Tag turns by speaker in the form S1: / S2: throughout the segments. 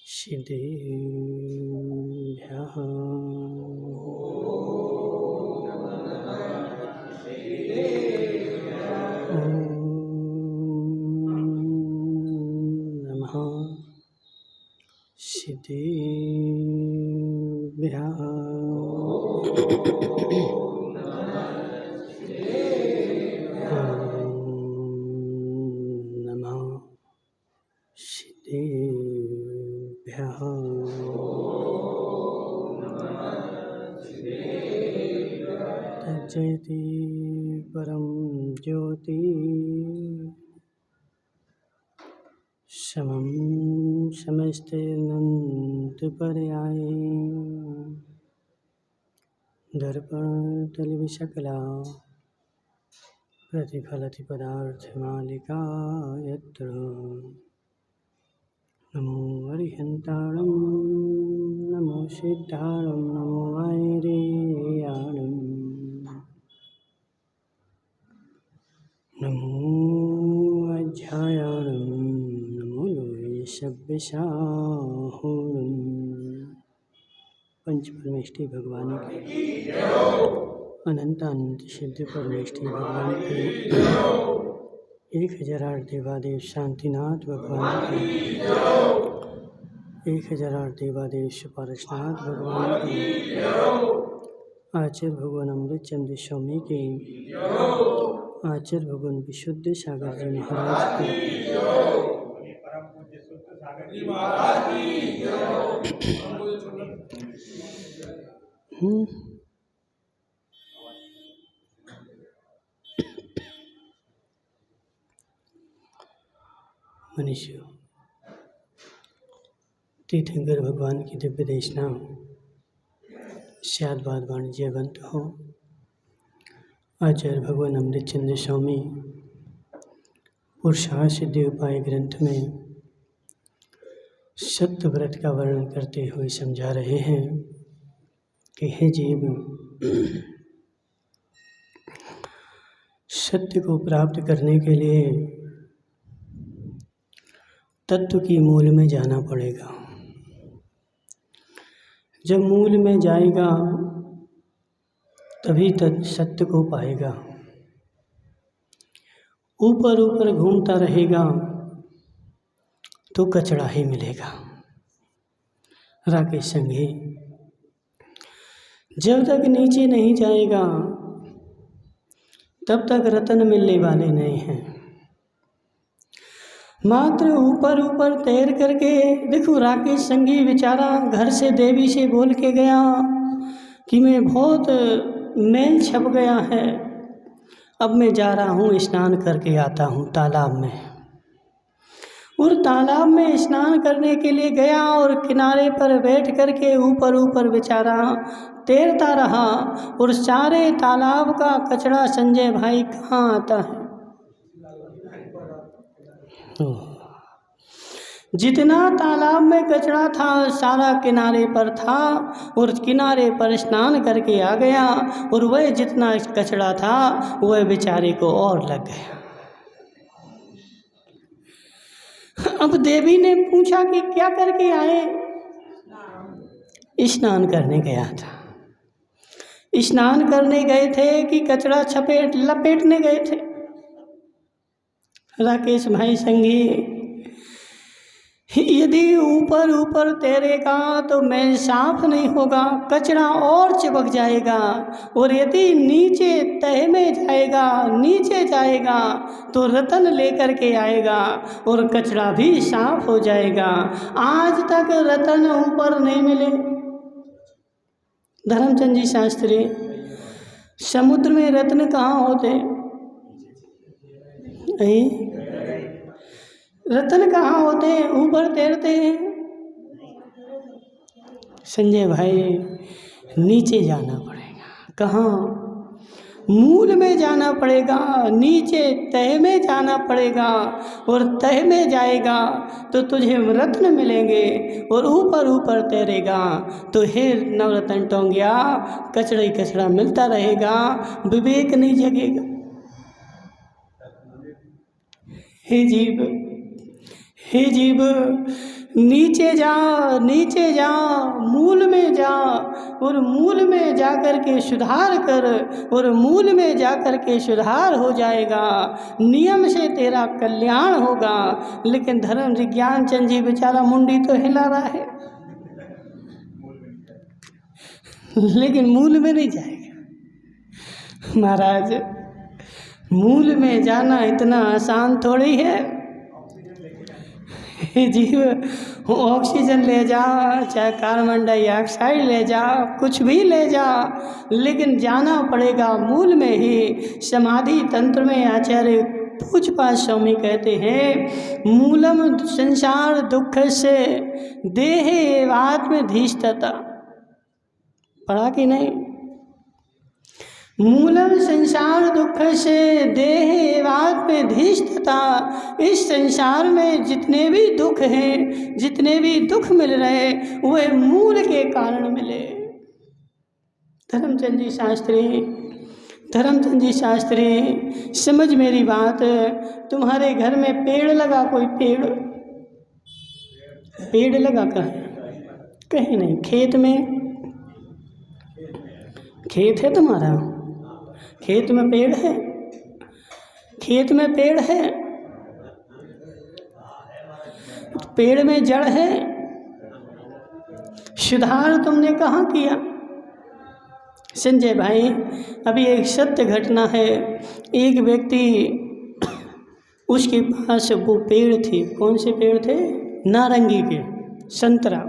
S1: सिद्धेभ्यः नमः सिद्धेभ्यः नमः सिद्धेभ्यः तज्जयति परं ज्योति समं समस्तेऽनन्तपर्याय दर्पणतलविशकला प्रतिफलति पदार्थमालिका यत्र नमो अरिहन्ताणं नमो सिद्धाणं नमो वैरेयाणं नमो अध्यायाणं नमो लोयशव्यसाहुणं। पंच परमेष्ठी भगवान के अनंत अनंत सिद्ध परमेष्ठी भगवान के 1008 देवादेव शांतिनाथ भगवान के 1008 देवादेव सुपारशनाथ भगवान के आचार्य भगवान अमृतचंद्र स्वामी के आचार्य भगवान विशुद्ध सागर जी महाराज के मनुष्य तीर्थंकर भगवान की दिव्य देशना शायद बाद वाणिज्यवंत हो। आचार्य भगवान अमृतचंद्र स्वामी पुरुषार्थ सिद्धि उपाय ग्रंथ में सत्य व्रत का वर्णन करते हुए समझा रहे हैं कि हे जीव, सत्य को प्राप्त करने के लिए तत्व की मूल में जाना पड़ेगा। जब मूल में जाएगा तभी सत्य को पाएगा। ऊपर ऊपर घूमता रहेगा तो कचड़ा ही मिलेगा। राकेश संघी, जब तक नीचे नहीं जाएगा तब तक रतन मिलने वाले नहीं हैं। मात्र ऊपर ऊपर तैर करके देखो, राकेश संघी बेचारा घर से देवी से बोल के गया कि मैं बहुत मैल छप गया है, अब मैं जा रहा हूँ स्नान करके आता हूँ तालाब में। और तालाब में स्नान करने के लिए गया और किनारे पर बैठ करके ऊपर ऊपर बेचारा तैरता रहा और सारे तालाब का कचरा संजय भाई कहाँ आता है। जितना तालाब में कचरा था सारा किनारे पर था और किनारे पर स्नान करके आ गया और वह जितना कचरा था वह बेचारे को और लग गया। अब देवी ने पूछा कि क्या करके आए? स्नान करने गया था। स्नान करने गए थे कि कचरा लपेटने गए थे? राकेश भाई संगी, यदि ऊपर ऊपर तैरेगा तो मैल साफ नहीं होगा, कचरा और चिपक जाएगा। और यदि नीचे तह में नीचे जाएगा तो रतन लेकर के आएगा और कचरा भी साफ हो जाएगा। आज तक रतन ऊपर नहीं मिले। धर्मचंद जी शास्त्री, समुद्र में रत्न कहाँ होते? रतन कहाँ होते हैं? ऊपर तैरते हैं। संजय भाई, नीचे जाना पड़ेगा। कहाँ? मूल में जाना पड़ेगा, नीचे तह में जाना पड़ेगा। और तह में जाएगा तो तुझे रत्न मिलेंगे और ऊपर ऊपर तैरेगा तो हे नवरत्न टोंगिया, कचड़ा ही कचड़ा मिलता रहेगा, विवेक नहीं जगेगा। हे जीव, हे जीव, नीचे जा, नीचे जा, मूल में जा, और मूल में जा कर के सुधार कर, और मूल में जा कर के सुधार हो जाएगा, नियम से तेरा कल्याण होगा। लेकिन धर्म विज्ञान चंद जी बेचारा मुंडी तो हिला रहा है, लेकिन मूल में नहीं जाएगा। महाराज, मूल में जाना इतना आसान थोड़ी है। जीव, ऑक्सीजन ले जा, चाहे कार्बन डाइऑक्साइड ले जा, कुछ भी ले जा, लेकिन जाना पड़ेगा मूल में ही। समाधि तंत्र में आचार्य पूज्यपाद स्वामी कहते हैं, मूलम संसार दुख से देहे एवात्मधिष्ठता। पढ़ा कि नहीं? मूलम संसार दुख से देह एवात्मधिष्ठता। इस संसार में जितने भी दुख हैं, जितने भी दुख मिल रहे, वह मूल के कारण मिले। धर्मचंद जी शास्त्री, धर्मचंद जी शास्त्री, समझ मेरी बात। तुम्हारे घर में पेड़ लगा, कोई पेड़ लगा कहीं नहीं। खेत में, खेत है तुम्हारा, खेत में पेड़ है, खेत में पेड़ है, पेड़ में जड़ है। सुधार तुमने कहाँ किया? संजय भाई, अभी एक सत्य घटना है। एक व्यक्ति, उसके पास वो पेड़ थे। कौन से पेड़ थे? नारंगी के, संतरा,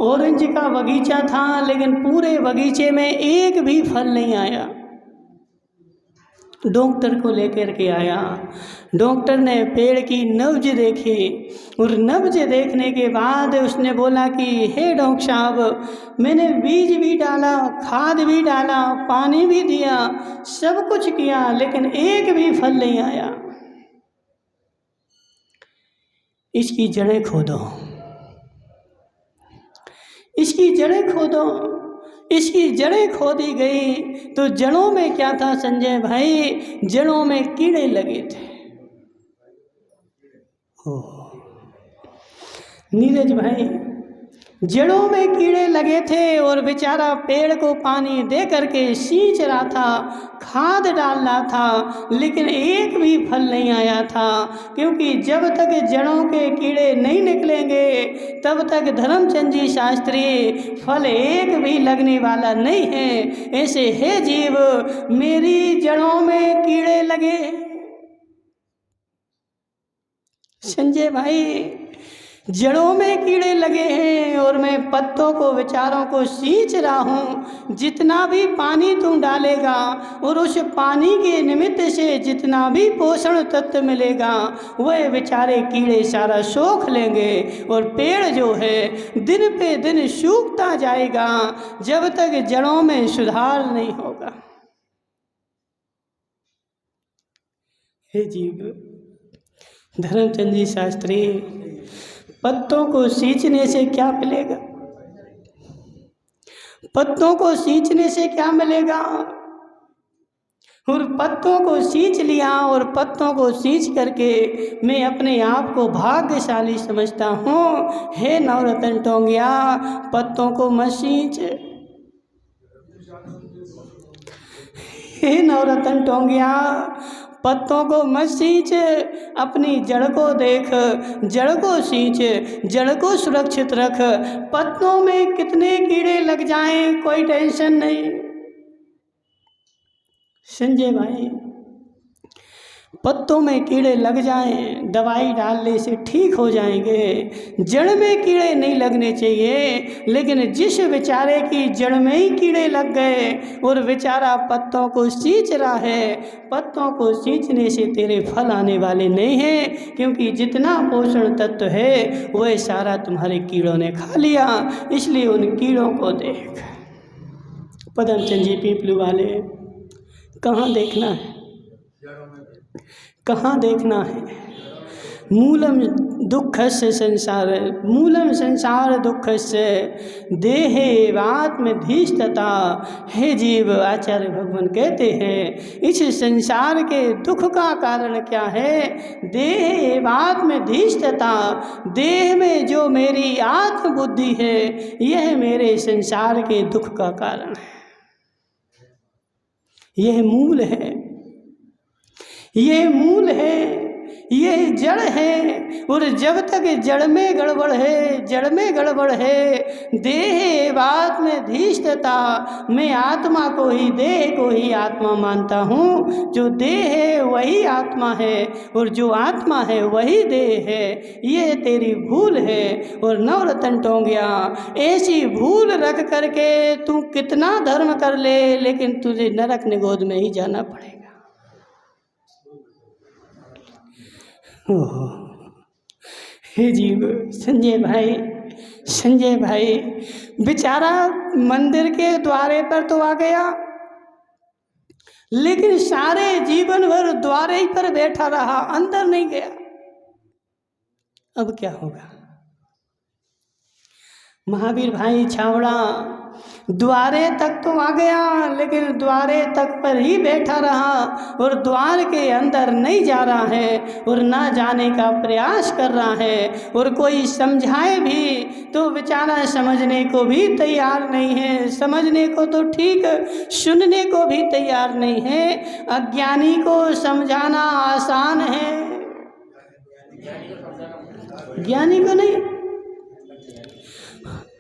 S1: ऑरेंज का बगीचा था, लेकिन पूरे बगीचे में एक भी फल नहीं आया। डॉक्टर को लेकर के आया। डॉक्टर ने पेड़ की नब्ज देखी, और नब्ज देखने के बाद उसने बोला कि हे डॉक्टर साहब, मैंने बीज भी डाला, खाद भी डाला, पानी भी दिया, सब कुछ किया, लेकिन एक भी फल नहीं आया। इसकी जड़ें खोदो, इसकी जड़ें खोदो। इसकी जड़ें खोदी गई तो जड़ों में क्या था संजय भाई? जड़ों में कीड़े लगे थे। नीरज भाई, जड़ों में कीड़े लगे थे, और बेचारा पेड़ को पानी दे करके सींच रहा था, खाद डाल रहा था, लेकिन एक भी फल नहीं आया था। क्योंकि जब तक जड़ों के कीड़े नहीं निकलेंगे, तब तक धर्मचंद जी शास्त्री फल एक भी लगने वाला नहीं है। ऐसे हे जीव, मेरी जड़ों में कीड़े लगे। संजय भाई, जड़ों में कीड़े लगे हैं, और मैं पत्तों को, विचारों को सींच रहा हूँ। जितना भी पानी तुम डालेगा, और उस पानी के निमित्त से जितना भी पोषण तत्व मिलेगा, वह बेचारे कीड़े सारा सोख लेंगे, और पेड़ जो है दिन पे दिन सूखता जाएगा, जब तक जड़ों में सुधार नहीं होगा। हे जीव, धर्मचंद जी शास्त्री, पत्तों को सींचने से क्या मिलेगा? पत्तों को सींचने से क्या मिलेगा? और पत्तों को सींच लिया, और पत्तों को सींच करके मैं अपने आप को भाग्यशाली समझता हूँ। हे नवरत्न टोंगिया, पत्तों को मत सींच। हे नवरत्न टोंगिया, पत्तों को मत सींच, अपनी जड़ को देख, जड़ को सींच, जड़ को सुरक्षित रख। पत्तों में कितने कीड़े लग जाएं, कोई टेंशन नहीं। संजय भाई, पत्तों में कीड़े लग जाएं, दवाई डालने से ठीक हो जाएंगे। जड़ में कीड़े नहीं लगने चाहिए, लेकिन जिस बेचारे की जड़ में ही कीड़े लग गए, और बेचारा पत्तों को सींच रहा है, पत्तों को सींचने से तेरे फल आने वाले नहीं हैं, क्योंकि जितना पोषण तत्व है वह सारा तुम्हारे कीड़ों ने खा लिया। इसलिए उन कीड़ों को देख। पदमचंद जी पीपलू वाले, कहाँ देखना है? कहाँ देखना है? मूलम दुःखस्य संसार, मूलम संसार दुःखस्य देहेवात्मधीष्टता। हे जीव, आचार्य भगवान कहते हैं इस संसार के दुख का कारण क्या है? देहेवात्मधीष्टता, देह में जो मेरी आत्मबुद्धि है यह मेरे संसार के दुख का कारण है। यह मूल है, यह मूल है, यह जड़ है। और जब तक जड़ में गड़बड़ है, जड़ में गड़बड़ है, देह बात में धीष्टता, मैं आत्मा को ही, देह को ही आत्मा मानता हूँ। जो देह है वही आत्मा है और जो आत्मा है वही देह है। ये तेरी भूल है। और नवरत्न टोंगिया, ऐसी भूल रख करके तू कितना धर्म कर ले, लेकिन तुझे नरक निगोद में ही जाना पड़ेगा। हे जीव, संजय भाई, संजय भाई बेचारा मंदिर के द्वारे पर तो आ गया, लेकिन सारे जीवन भर द्वारे ही पर बैठा रहा, अंदर नहीं गया। अब क्या होगा? महावीर भाई छावड़ा द्वारे तक तो आ गया, लेकिन द्वारे तक पर ही बैठा रहा और द्वार के अंदर नहीं जा रहा है और ना जाने का प्रयास कर रहा है। और कोई समझाए भी तो बेचारा समझने को भी तैयार नहीं है, समझने को तो ठीक, सुनने को भी तैयार नहीं है। अज्ञानी को समझाना आसान है, ज्ञानी को नहीं,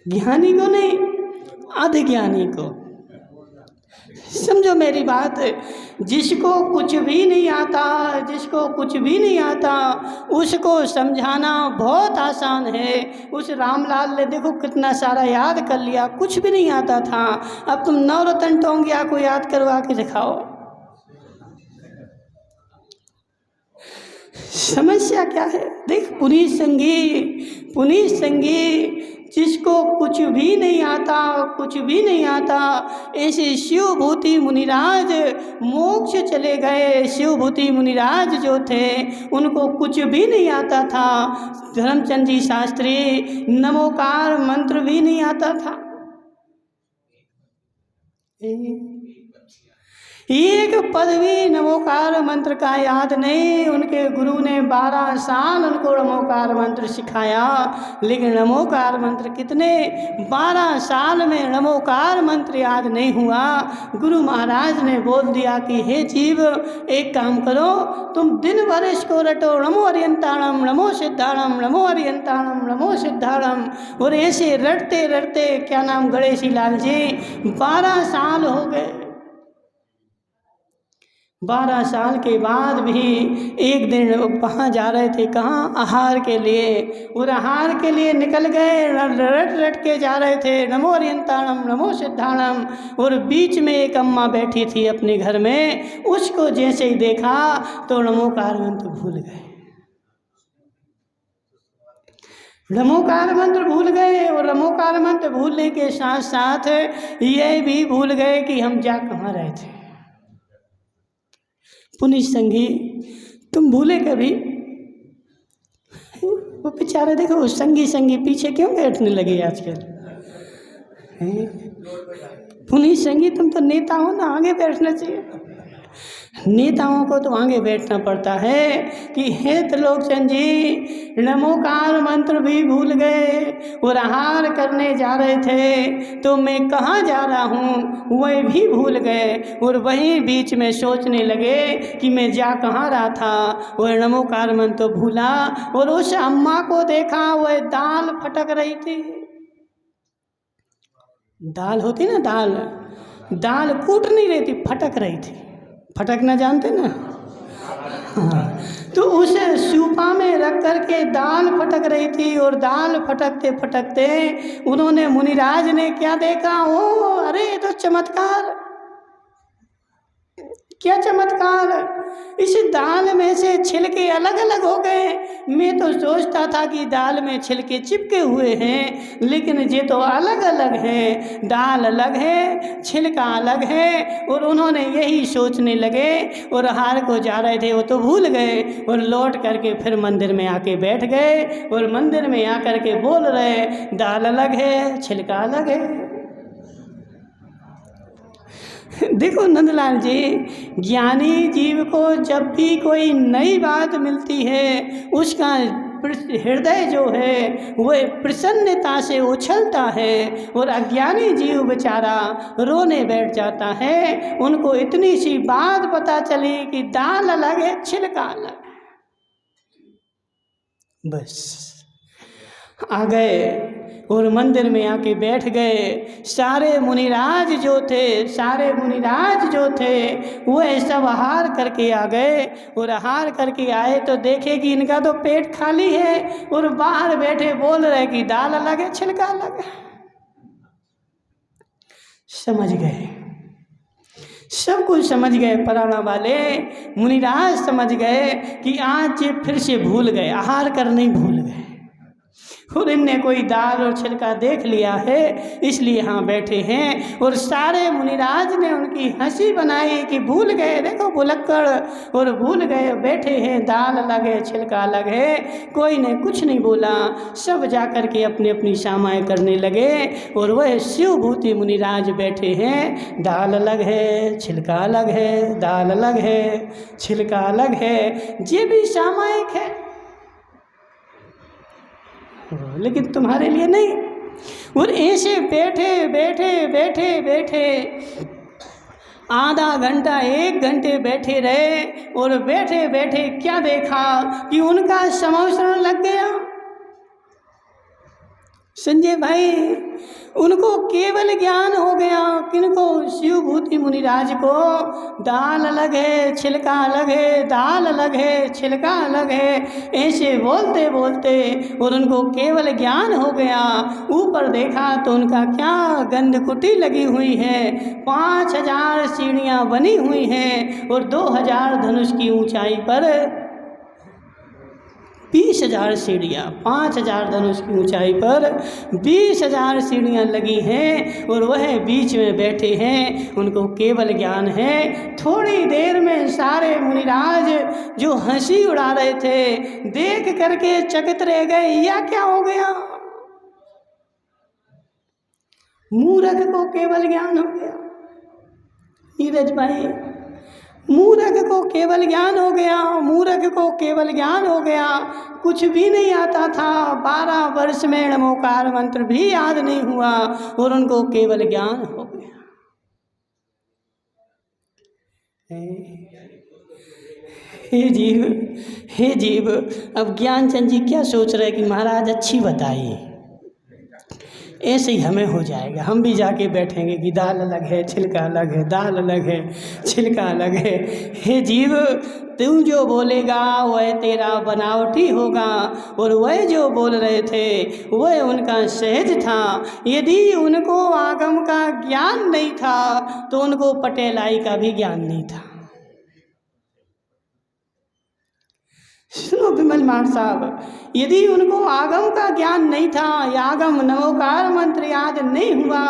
S1: ज्ञानी को नहीं, अधज्ञानी को। समझो मेरी बात, जिसको कुछ भी नहीं आता, जिसको कुछ भी नहीं आता उसको समझाना बहुत आसान है। उस रामलाल ने देखो कितना सारा याद कर लिया, कुछ भी नहीं आता था। अब तुम नवरत्न टोंगिया को याद करवा के दिखाओ, समस्या क्या है? देख, पुनीत संगी जिसको कुछ भी नहीं आता, कुछ भी नहीं आता, ऐसे शिवभूति मुनिराज मोक्ष चले गए। शिवभूति मुनिराज जो थे उनको कुछ भी नहीं आता था। धर्मचंद जी शास्त्री नमोकार मंत्र भी नहीं आता था, एक पद भी नमोकार मंत्र का याद नहीं। उनके गुरु ने 12 साल उनको नमोकार मंत्र सिखाया, लेकिन नमोकार मंत्र कितने, 12 साल में नमोकार मंत्र याद नहीं हुआ। गुरु महाराज ने बोल दिया कि हे जीव, एक काम करो, तुम दिन भर इसको रटो, नमो अरियंताणम, नमो सिद्धाणम, नमो अरियंताणम, नमो सिद्धाणम। और ऐसे रटते रटते क्या नाम गणेशी लाल जी 12 साल हो गए। 12 साल के बाद भी एक दिन वहाँ जा रहे थे, कहाँ, आहार के लिए, और आहार के लिए निकल गए, रट रट के जा रहे थे, नमो अरियंताणम, नमो सिद्धाणम। और बीच में एक अम्मा बैठी थी अपने घर में, उसको जैसे ही देखा तो नमोकार मंत्र भूल गए, नमोकार मंत्र भूल गए। और नमोकार मंत्र भूलने के साथ साथ ये भी भूल गए कि हम जा कहाँ रहे थे। पुनीत संगी, तुम भूले कभी? वो बेचारे देखो संगी पीछे क्यों बैठने लगे आजकल? पुनीत संगी, तुम तो नेता हो ना, आगे बैठना चाहिए। नेताओं को तो आगे बैठना पड़ता है कि हे त्रिलोकचंद जी, नमोकार मंत्र भी भूल गए और आहार करने जा रहे थे, तो मैं कहाँ जा रहा हूँ वह भी भूल गए। और वहीं बीच में सोचने लगे कि मैं जा कहाँ रहा था, वह नमोकार मंत्र तो भूला। और उस अम्मा को देखा, वह दाल फटक रही थी। दाल होती ना, दाल कूट नहीं रही थी, फटक रही थी। फटकना जानते ना? हाँ। तो उस सूपा में रख करके दाल फटक रही थी, और दाल फटकते फटकते उन्होंने, मुनिराज ने क्या देखा, ओ अरे तो चमत्कार, क्या चमत्कार, इस दाल में से छिलके अलग अलग हो गए। मैं तो सोचता था कि दाल में छिलके चिपके हुए हैं, लेकिन ये तो अलग अलग है, दाल अलग है, छिलका अलग है। और उन्होंने यही सोचने लगे और हार को जा रहे थे, वो तो भूल गए और लौट करके फिर मंदिर में आके बैठ गए और मंदिर में आकर के बोल रहे, दाल अलग है, छिलका अलग है। देखो नंदलाल जी, ज्ञानी जीव को जब भी कोई नई बात मिलती है, उसका हृदय जो है वह प्रसन्नता से उछलता है, और अज्ञानी जीव बेचारा रोने बैठ जाता है। उनको इतनी सी बात पता चली कि दाल अलग है, छिलका अलग है, बस आ गए और मंदिर में आके बैठ गए। सारे मुनिराज जो थे वह सब आहार करके आ गए, और आहार करके आए तो देखे कि इनका तो पेट खाली है, और बाहर बैठे बोल रहे कि दाल अलग है, छिलका अलग है। समझ गए, सब कुछ समझ गए। पराना वाले मुनिराज समझ गए कि आज ये फिर से भूल गए, आहार करने भूल गए, और इनने कोई दाल और छिलका देख लिया है, इसलिए यहाँ बैठे हैं। और सारे मुनिराज ने उनकी हंसी बनाई कि भूल गए, देखो भुलक्कड़, और भूल गए, बैठे हैं, दाल अलग है, छिलका अलग है। कोई ने कुछ नहीं बोला, सब जाकर के अपनी अपनी सामाएँ करने लगे, और वह शिवभूति मुनिराज बैठे हैं, दाल अलग है, छिलका अलग है, दाल अलग है, छिलका अलग है, ये भी सामायिक है, लेकिन तुम्हारे लिए नहीं। और ऐसे बैठे बैठे बैठे बैठे आधा घंटा 1 घंटे बैठे रहे, और बैठे बैठे क्या देखा कि उनका समवसरण लग गया। संजय भाई, उनको केवल ज्ञान हो गया, किनको? शिवभूति मुनिराज को दाल अलग है, छिलका अलग है, दाल अलग है, छिलका अलग है, ऐसे बोलते बोलते और उनको केवल ज्ञान हो गया। ऊपर देखा तो उनका क्या गंधकुटी लगी हुई है, 5000 सीढ़ियाँ बनी हुई हैं, और 2000 धनुष की ऊंचाई पर 20,000 सीढ़ियाँ, 5000 धनुष की ऊंचाई पर 20,000 सीढ़ियाँ लगी हैं, और वह बीच में बैठे हैं, उनको केवल ज्ञान है। थोड़ी देर में सारे मुनिराज जो हंसी उड़ा रहे थे, देख करके चकित रह गए, यह क्या हो गया? मूर्ख को केवल ज्ञान हो गया। नीरज भाई, मूर्ख को केवल ज्ञान हो गया, मूर्ख को केवल ज्ञान हो गया। कुछ भी नहीं आता था, 12 वर्ष में नमोकार मंत्र भी याद नहीं हुआ, और उनको केवल ज्ञान हो गया। हे जीव, अब ज्ञानचंद जी क्या सोच रहे कि महाराज अच्छी बताइए, ऐसे ही हमें हो जाएगा, हम भी जाके बैठेंगे कि दाल अलग है, छिलका अलग है, दाल अलग है, छिलका अलग है। हे जीव, तू जो बोलेगा वह तेरा बनावटी होगा, और वह जो बोल रहे थे वह उनका सहज था। यदि उनको आगम का ज्ञान नहीं था तो उनको पटेलाई का भी ज्ञान नहीं था। सुनो विमल मान साहब, यदि उनको आगम का ज्ञान नहीं था, या आगम नमोकार मंत्र याद नहीं हुआ,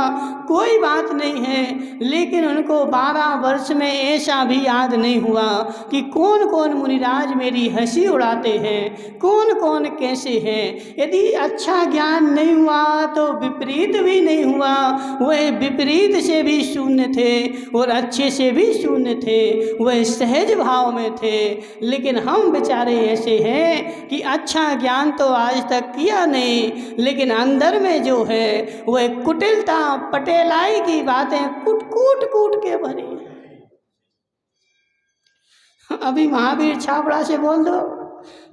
S1: कोई बात नहीं है, लेकिन उनको 12 वर्ष में ऐसा भी याद नहीं हुआ कि कौन कौन मुनिराज मेरी हंसी उड़ाते हैं, कौन कौन कैसे हैं। यदि अच्छा ज्ञान नहीं हुआ तो विपरीत भी नहीं हुआ, वह विपरीत से भी शून्य थे और अच्छे से भी शून्य थे, वह सहज भाव में थे। लेकिन हम बेचारे ऐसे हैं कि अच्छा ज्ञान तो आज तक किया नहीं, लेकिन अंदर में जो है वह कुटिलता, पटेलाई की बातें कूट कूट के भरी। अभी महावीर छाबड़ा से बोल दो,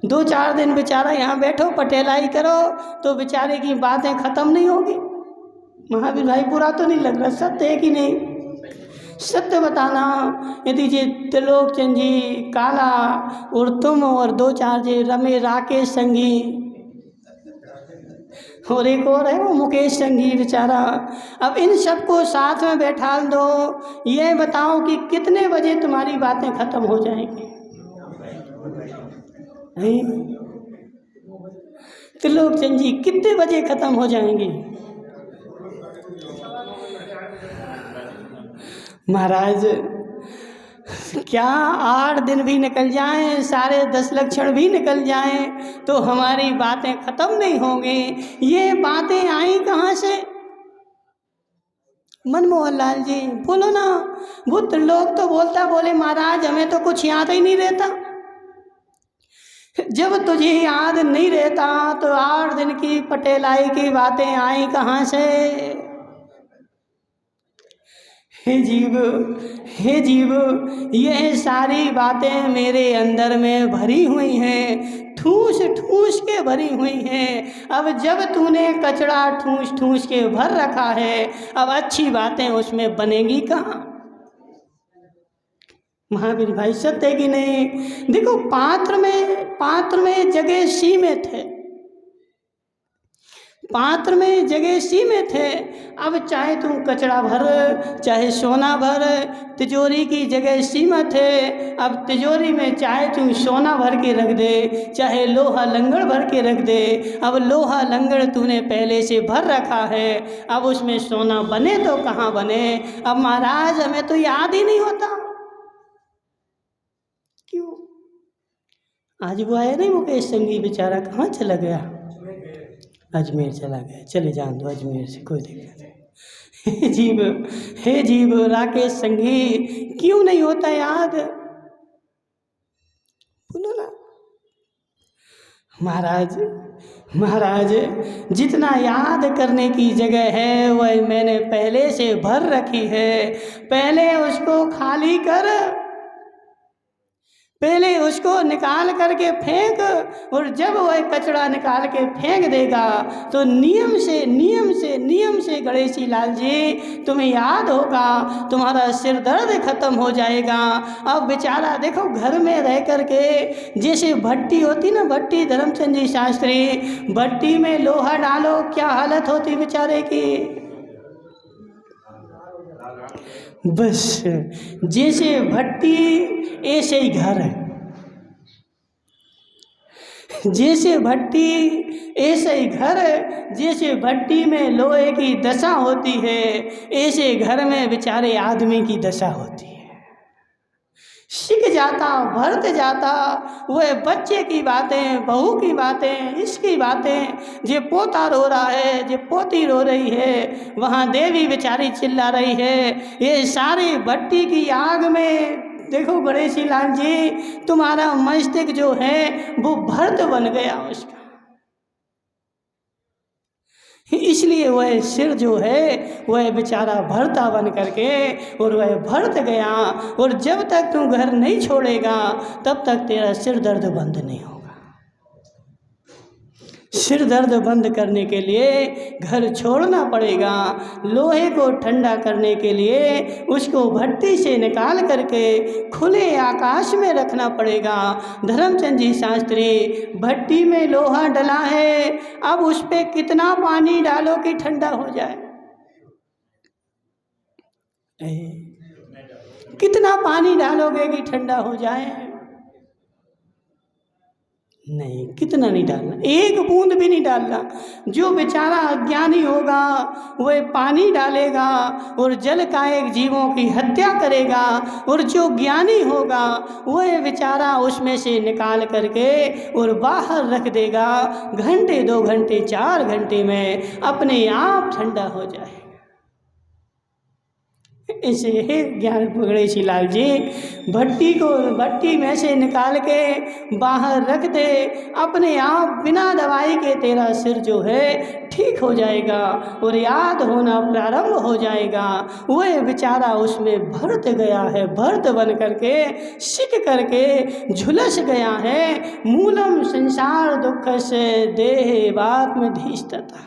S1: 2-4 दिन बेचारा यहाँ बैठो, पटेलाई करो, तो बेचारे की बातें खत्म नहीं होगी। महावीर भाई बुरा तो नहीं लग रहा, सत्य है कि नहीं? सत्य बताना। यदि ये त्रिलोकचंद जी, काला और तुम और 2-4 जे रमे, राकेश संगी, और एक और है वो मुकेश संगी बेचारा, अब इन सबको साथ में बैठा दो, ये बताओ कि कितने बजे तुम्हारी बातें खत्म हो जाएंगी। नहीं? त्रिलोकचंद जी कितने बजे खत्म हो जाएंगे? महाराज क्या 8 दिन भी निकल जाएं, सारे 10 लक्षण भी निकल जाएं, तो हमारी बातें खत्म नहीं होंगी। ये बातें आई कहाँ से? मनमोहन लाल जी बोलो ना। वो त्रिलोक तो बोलता, बोले महाराज हमें तो कुछ याद ही नहीं रहता। जब तुझे याद नहीं रहता तो 8 दिन की पटेलाई की बातें आई कहाँ से? हे जीव, हे जीव, यह सारी बातें मेरे अंदर में भरी हुई हैं, ठूस ठूस के भरी हुई हैं। अब जब तूने कचरा ठूस ठूस के भर रखा है, अब अच्छी बातें उसमें बनेंगी कहाँ? महावीर भाई सत्य है कि नहीं? देखो पात्र में जगह सीमित है, पात्र में जगह सीमित है। अब चाहे तुम कचरा भर, चाहे सोना भर, तिजोरी की जगह सीमित है। अब तिजोरी में चाहे तुम सोना भर के रख दे, चाहे लोहा लंगड़ भर के रख दे। अब लोहा लंगड़ तूने पहले से भर रखा है, अब उसमें सोना बने तो कहाँ बने? अब महाराज हमें तो याद ही नहीं होता। क्यों? आज वो आया नहीं मुकेश संगी, बेचारा कहाँ चला गया? अजमेर चला गया, चले जान दो अजमेर से, कोई दिक्कत नहीं। हे जीव, हे जीव, राकेश संगी क्यों नहीं होता याद? बोलो ना। महाराज जितना याद करने की जगह है वह मैंने पहले से भर रखी है। पहले उसको खाली कर, पहले उसको निकाल करके फेंक, और जब वह कचरा निकाल के फेंक देगा तो नियम से गणेशी लाल जी तुम्हें याद होगा, तुम्हारा सिर दर्द खत्म हो जाएगा। अब बेचारा देखो घर में रह करके, जैसे भट्टी होती ना, भट्टी, धर्मचंद जी शास्त्री, भट्टी में लोहा डालो क्या हालत होती बेचारे की। बस जैसे भट्टी ऐसे ही घर है, जैसे भट्टी ऐसे ही घर है। जैसे भट्टी में लोहे की दशा होती है, ऐसे घर में बेचारे आदमी की दशा होती है। सिक जाता, भरत जाता, वह बच्चे की बातें, बहू की बातें, इसकी बातें, जे पोता रो रहा है, जे पोती रो रही है, वहाँ देवी बेचारी चिल्ला रही है। ये सारी भट्टी की आग में देखो गणेशी लाल जी, तुम्हारा मस्तिष्क जो है वो भरत बन गया उसका, इसलिए वह सिर जो है वह बेचारा भरता बन करके और वह भरत गया। और जब तक तू घर नहीं छोड़ेगा तब तक तेरा सिर दर्द बंद नहीं होगा। सिर दर्द बंद करने के लिए घर छोड़ना पड़ेगा। लोहे को ठंडा करने के लिए उसको भट्टी से निकाल करके खुले आकाश में रखना पड़ेगा। धर्मचंद जी शास्त्री, भट्टी में लोहा डला है, अब उस पे कितना पानी डालो कि ठंडा हो जाए? कितना पानी डालोगे कि ठंडा हो जाए? नहीं, कितना नहीं डालना, एक बूंद भी नहीं डालना। जो बेचारा अज्ञानी होगा वह पानी डालेगा और जल का एक जीवों की हत्या करेगा, और जो ज्ञानी होगा वह बेचारा उसमें से निकाल करके और बाहर रख देगा। घंटे, 2 घंटे, 4 घंटे में अपने आप ठंडा हो जाएगा। ऐसे है ज्ञान गणेशी लाल जी, भट्टी में से निकाल के बाहर रख दे, अपने आप बिना दवाई के तेरा सिर जो है ठीक हो जाएगा और याद होना प्रारंभ हो जाएगा। वह बेचारा उसमें भरत गया है, भरत बन करके सिक करके झुलस गया है। मूलम संसार दुख से देहात्मधीष्टता,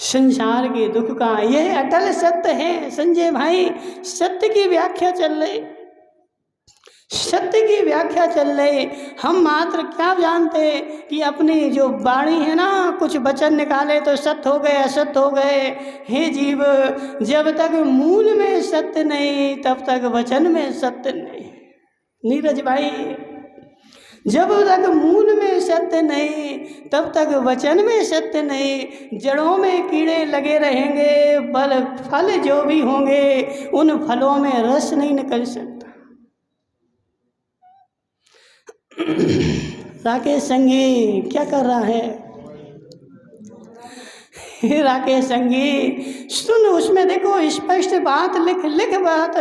S1: संसार के दुख का यह अटल सत्य है। संजय भाई, सत्य की व्याख्या चल रही, सत्य की व्याख्या चल रही। हम मात्र क्या जानते कि अपनी जो वाणी है ना, कुछ वचन निकाले तो सत्य हो गए, असत्य हो गए। हे जीव, जब तक मूल में सत्य नहीं तब तक वचन में सत्य नहीं। नीरज भाई, जब तक मूल में सत्य नहीं तब तक वचन में सत्य नहीं। जड़ों में कीड़े लगे रहेंगे, फल जो भी होंगे उन फलों में रस नहीं निकल सकता। राकेश संगी क्या कर रहा है? राकेश संगी सुन, उसमें देखो स्पष्ट बात लिख बात,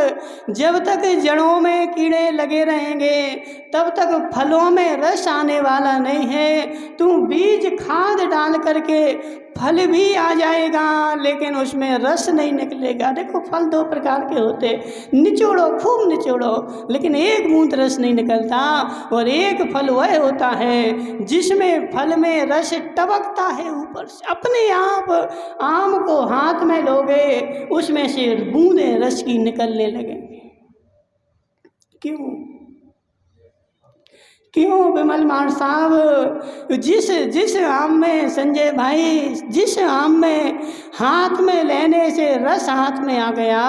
S1: जब तक जड़ों में कीड़े लगे रहेंगे तब तक फलों में रस आने वाला नहीं है। तू बीज खाद डाल करके फल भी आ जाएगा लेकिन उसमें रस नहीं निकलेगा। देखो फल दो प्रकार के होते, निचोड़ो खूब निचोड़ो लेकिन एक बूंद रस नहीं निकलता। और एक फल वह होता है जिसमें फल में रस टपकता है ऊपर से, अपने आप आम को हाथ में लोगे उसमें से बूंदें रस की निकलने लगेंगी। क्यों विमल मार साहब, जिस आम में संजय भाई, जिस आम में हाथ में लेने से रस हाथ में आ गया,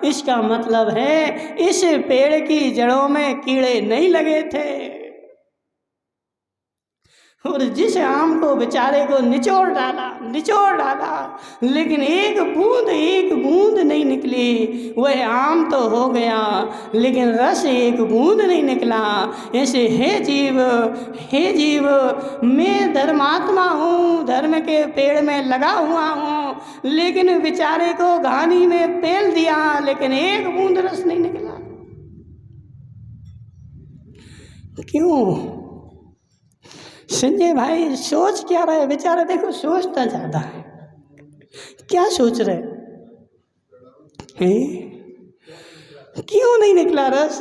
S1: इसका मतलब है इस पेड़ की जड़ों में कीड़े नहीं लगे थे। और जिस आम को बेचारे को निचोड़ डाला लेकिन एक बूंद नहीं निकली, वह आम तो हो गया लेकिन रस एक बूंद नहीं निकला। ऐसे हे जीव मैं धर्मात्मा हूँ, धर्म के पेड़ में लगा हुआ हूँ लेकिन बेचारे को घानी में पेल दिया लेकिन एक बूंद रस नहीं निकला। क्यों संजय भाई? सोच क्या रहे बेचारा? देखो सोचता ज़्यादा है। क्या सोच रहे हैं? क्यों नहीं निकला रस?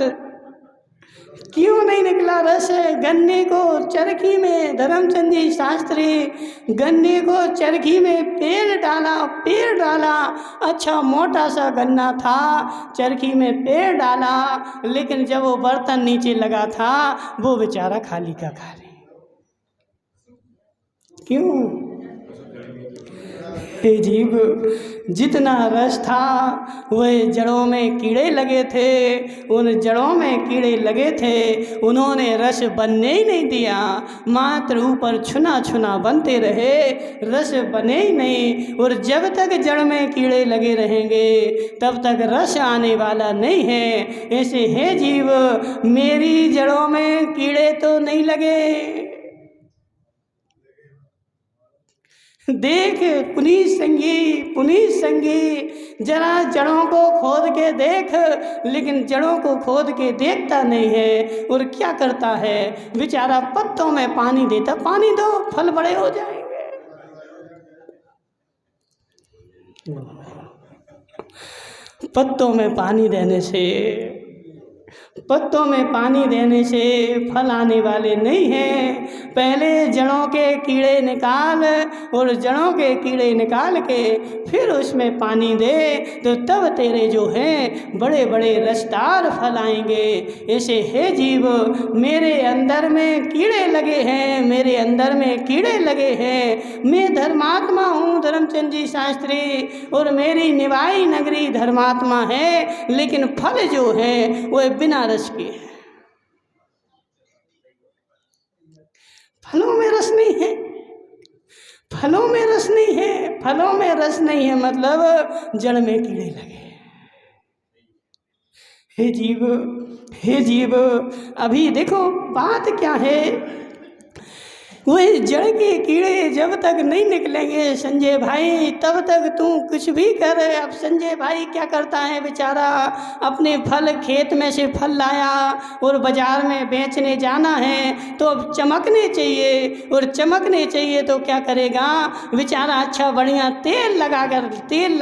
S1: क्यों नहीं निकला रस? गन्ने को चरखी में, धर्मचंद जी शास्त्री गन्ने को चरखी में पेड़ डाला, अच्छा मोटा सा गन्ना था, चरखी में पेड़ डाला लेकिन जब वो बर्तन नीचे लगा था वो बेचारा खाली का खाली। क्यों? हे जीव, जितना रस था वह जड़ों में कीड़े लगे थे, उन जड़ों में कीड़े लगे थे, उन्होंने रस बनने ही नहीं दिया, मात्र ऊपर छुना बनते रहे, रस बने ही नहीं। और जब तक जड़ में कीड़े लगे रहेंगे तब तक रस आने वाला नहीं है। ऐसे हे जीव, मेरी जड़ों में कीड़े तो नहीं लगे। देख पुनीत संगी जरा जड़ों को खोद के देख, लेकिन जड़ों को खोद के देखता नहीं है और क्या करता है बेचारा? पत्तों में पानी देता, पानी दो फल बड़े हो जाएंगे। पत्तों में पानी देने से फल आने वाले नहीं हैं। पहले जड़ों के कीड़े निकाल और जड़ों के कीड़े निकाल के फिर उसमें पानी दे तो तब तेरे जो हैं बड़े बड़े रसदार फल आएंगे। ऐसे हे जीव, मेरे अंदर में कीड़े लगे हैं, मैं धर्मात्मा हूँ, धर्मचंद जी शास्त्री, और मेरी निवाई नगरी धर्मात्मा है लेकिन फल जो है वो बिना रस के है। फलों में रस नहीं है, मतलब जड़ में कीड़े लगे। हे जीव अभी देखो बात क्या है, वही जड़ के कीड़े जब तक नहीं निकलेंगे संजय भाई तब तक तू कुछ भी कर। अब संजय भाई क्या करता है बेचारा, अपने फल खेत में से फल लाया और बाजार में बेचने जाना है तो अब चमकने चाहिए तो क्या करेगा बेचारा? अच्छा बढ़िया तेल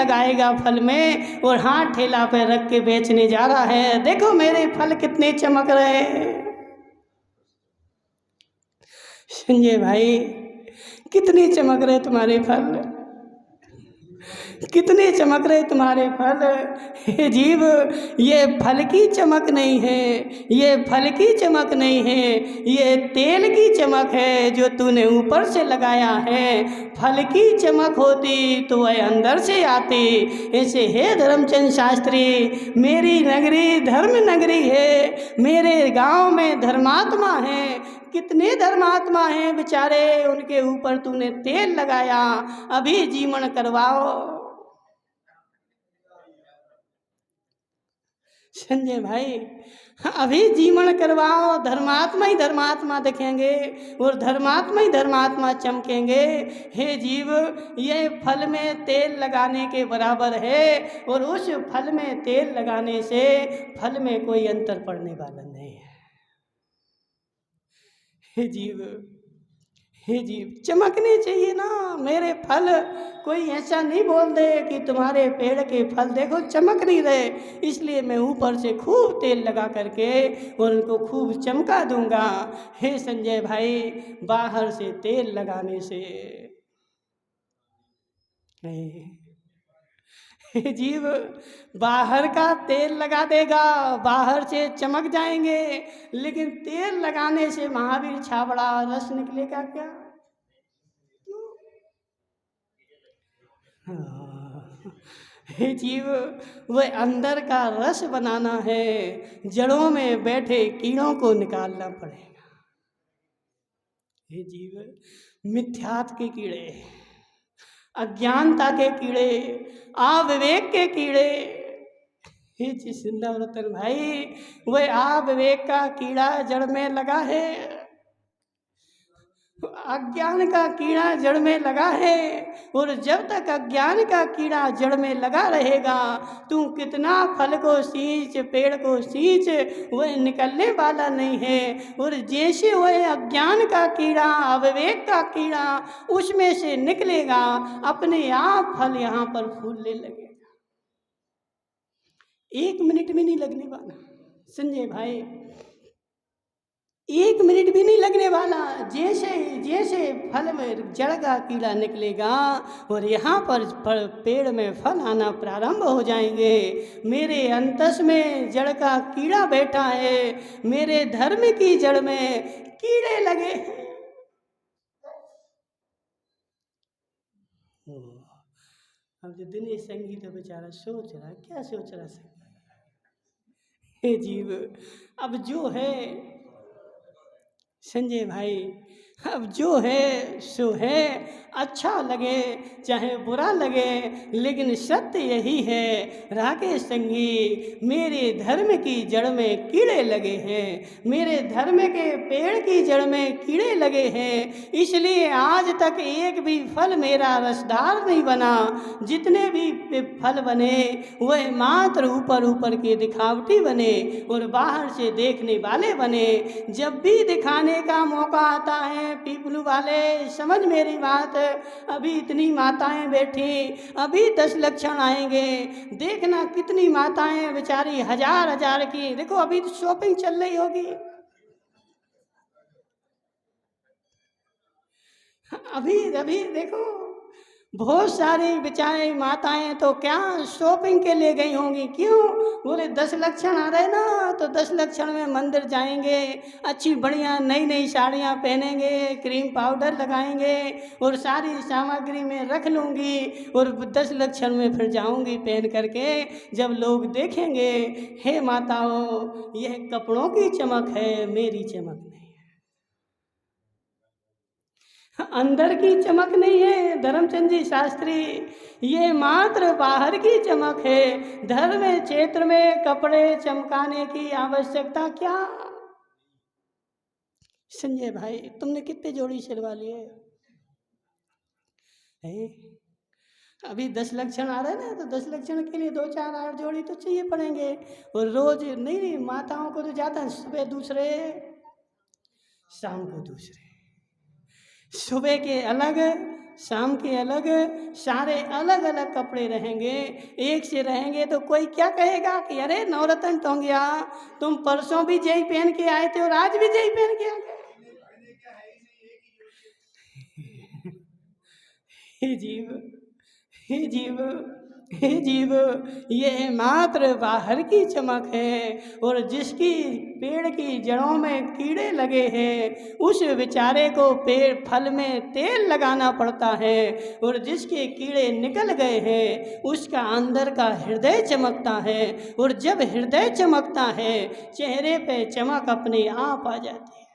S1: लगाएगा फल में और हाथ ठेला पे रख के बेचने जा रहा है। देखो मेरे फल कितने चमक रहे हैं। संजय भाई कितने चमक रहे तुम्हारे फल, कितने चमक रहे तुम्हारे फल। हे जीव, ये फल की चमक नहीं है, ये फल की चमक नहीं है, ये तेल की चमक है जो तूने ऊपर से लगाया है। फल की चमक होती तो वह अंदर से आती। ऐसे हे धर्मचंद शास्त्री, मेरी नगरी धर्म नगरी है, मेरे गांव में धर्मात्मा है। कितने धर्मात्मा हैं बेचारे, उनके ऊपर तूने तेल लगाया। अभी जीवन करवाओ। संजय भाई, अभी जीवन करवाओ, धर्मात्मा ही धर्मात्मा दिखेंगे और धर्मात्मा ही धर्मात्मा चमकेंगे। हे जीव, ये फल में तेल लगाने के बराबर है और उस फल में तेल लगाने से फल में कोई अंतर पड़ने वाला नहीं है। हे जीव, हे जीव, चमकने चाहिए ना मेरे फल। कोई ऐसा नहीं बोल दे कि तुम्हारे पेड़ के फल देखो चमक नहीं रहे, इसलिए मैं ऊपर से खूब तेल लगा करके और उनको खूब चमका दूंगा। हे संजय भाई, बाहर से तेल लगाने से नहीं, हे जीव, बाहर का तेल लगा देगा, बाहर से चमक जाएंगे, लेकिन तेल लगाने से महावीर छाबड़ा रस निकलेगा क्या? हाँ। हे जीव, वह अंदर का रस बनाना है, जड़ों में बैठे कीड़ों को निकालना पड़ेगा। हे जीव, मिथ्यात्व के कीड़े, अज्ञानता के कीड़े, अविवेक के कीड़े। हे जी सिंधवरतन भाई, वह अविवेक का कीड़ा जड़ में लगा है, अज्ञान का कीड़ा जड़ में लगा है। और जब तक अज्ञान का कीड़ा जड़ में लगा रहेगा, तू कितना फल को सींच, पेड़ को सींच, वह निकलने वाला नहीं है। और जैसे वह अज्ञान का कीड़ा, अविवेक का कीड़ा उसमें से निकलेगा, अपने आप फल यहाँ पर फूलने लगेगा। 1 मिनट भी नहीं लगने वाला संजय भाई, 1 मिनट भी नहीं लगने वाला। जैसे जैसे फल में जड़ का कीड़ा निकलेगा और यहाँ पर पेड़ में फल आना प्रारंभ हो जाएंगे। मेरे अंतस में जड़ का कीड़ा बैठा है, मेरे धर्म की जड़ में कीड़े लगे हैं। अब जो दिनेश संगीत बेचारा सोच रहा, क्या सोच रहा संगीत? हे जीव, अब जो है संजय भाई, अब जो है सो है, अच्छा लगे चाहे बुरा लगे, लेकिन सत्य यही है राकेश संगी, मेरे धर्म की जड़ में कीड़े लगे हैं, मेरे धर्म के पेड़ की जड़ में कीड़े लगे हैं, इसलिए आज तक एक भी फल मेरा रसदार नहीं बना। जितने भी फल बने वह मात्र ऊपर ऊपर के दिखावटी बने और बाहर से देखने वाले बने। जब भी दिखाने का मौका आता है, पीपलू वाले समझ मेरी बात, अभी इतनी माताएं बैठी, अभी 10 लक्षण आएंगे, देखना कितनी माताएं बेचारी हजार हजार की, देखो अभी तो शॉपिंग चल रही होगी, अभी अभी देखो बहुत सारी बेचारे माताएं तो क्या शॉपिंग के लिए गई होंगी। क्यों? बोले 10 लक्षण आ रहे ना, तो 10 लक्षण में मंदिर जाएंगे, अच्छी बढ़िया नई नई साड़ियाँ पहनेंगे, क्रीम पाउडर लगाएंगे और सारी सामग्री में रख लूँगी और 10 लक्षण में फिर जाऊँगी पहन करके। जब लोग देखेंगे, हे माताओं, यह कपड़ों की चमक है, मेरी चमक नहीं, अंदर की चमक नहीं है धर्मचंद जी शास्त्री, ये मात्र बाहर की चमक है। धर्म क्षेत्र में कपड़े चमकाने की आवश्यकता क्या? संजय भाई, तुमने कितने जोड़ी सिलवा लिए है? अभी 10 लक्षण आ रहे हैं ना, तो 10 लक्षण के लिए 2-4 8 जोड़ी तो चाहिए पड़ेंगे। और रोज नहीं, माताओं को तो जाता है सुबह दूसरे, शाम को दूसरे, सुबह के अलग, शाम के अलग, सारे अलग अलग कपड़े रहेंगे। एक से रहेंगे तो कोई क्या कहेगा कि अरे नवरत्न टोंगिया, तुम परसों भी जय पहन के आए थे और आज भी जय पहन के आ गए। हे जीव, हे जीव, हे जीव, ये मात्र बाहर की चमक है, और जिसकी पेड़ की जड़ों में कीड़े लगे हैं उस बेचारे को पेड़ फल में तेल लगाना पड़ता है, और जिसके कीड़े निकल गए हैं उसका अंदर का हृदय चमकता है, और जब हृदय चमकता है चेहरे पे चमक अपने आप आ जाती है।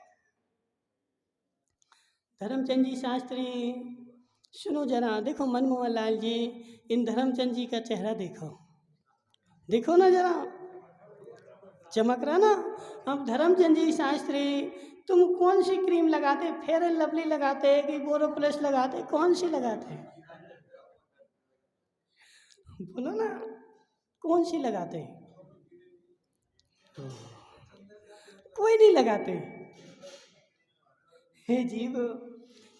S1: धर्मचंद जी शास्त्री, सुनो जरा, देखो मनमोहन लाल जी, इन धर्मचंद जी का चेहरा देखो, देखो ना जरा, चमक रहा ना। अब धर्मचंद जी शास्त्री, तुम कौन सी क्रीम लगाते, फेयर एंड लवली लगाते कि बोरोप्लस लगाते, कौन सी लगाते, बोलो ना, कौन सी लगाते? कोई नहीं लगाते। हे जीव,